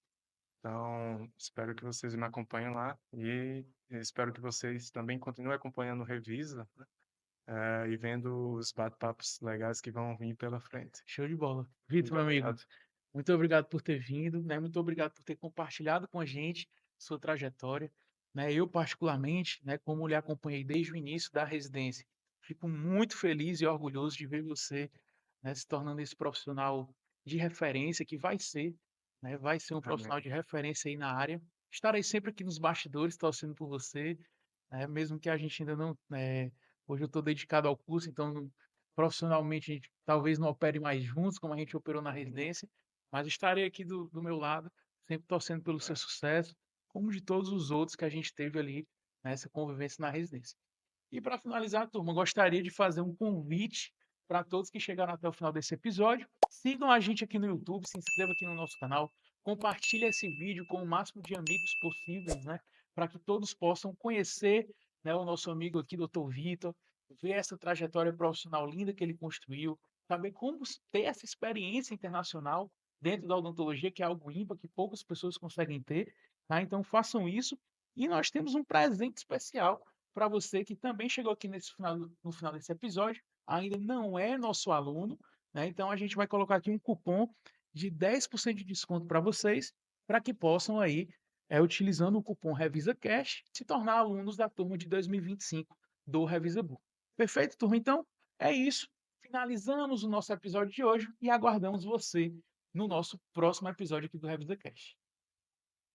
Então, espero que vocês me acompanhem lá e espero que vocês também continuem acompanhando o Revisa, né, e vendo os bate-papos legais que vão vir pela frente. Show de bola. Vitor, Muito meu amigo, obrigado. muito obrigado por ter vindo, né, muito obrigado por ter compartilhado com a gente sua trajetória, né. Eu particularmente, né, como lhe acompanhei desde o início da residência, fico muito feliz e orgulhoso de ver você, né, se tornando esse profissional de referência que vai ser, né, vai ser um Amém. profissional de referência aí na área. Estarei sempre aqui nos bastidores torcendo por você, né, mesmo que a gente ainda não, hoje eu estou dedicado ao curso, então profissionalmente a gente talvez não opere mais juntos como a gente operou na residência, mas estarei aqui do meu lado, sempre torcendo pelo seu É, sucesso, como de todos os outros que a gente teve ali nessa convivência na residência. E para finalizar, turma, gostaria de fazer um convite para todos que chegaram até o final desse episódio. Sigam a gente aqui no YouTube, se inscreva aqui no nosso canal, compartilhe esse vídeo com o máximo de amigos possíveis, né? Para que todos possam conhecer, né, o nosso amigo aqui, Dr. Vitor, ver essa trajetória profissional linda que ele construiu, saber como ter essa experiência internacional dentro da odontologia, que é algo ímpar, que poucas pessoas conseguem ter, tá? Então façam isso. E nós temos um presente especial para você que também chegou aqui no final desse episódio, ainda não é nosso aluno, né? Então a gente vai colocar aqui um cupom de 10% de desconto para vocês, para que possam aí, utilizando o cupom Revisa Cash, se tornar alunos da turma de 2025 do Revisa Book. Perfeito, turma? Então, é isso. Finalizamos o nosso episódio de hoje e aguardamos você no nosso próximo episódio aqui do Revisa Cash.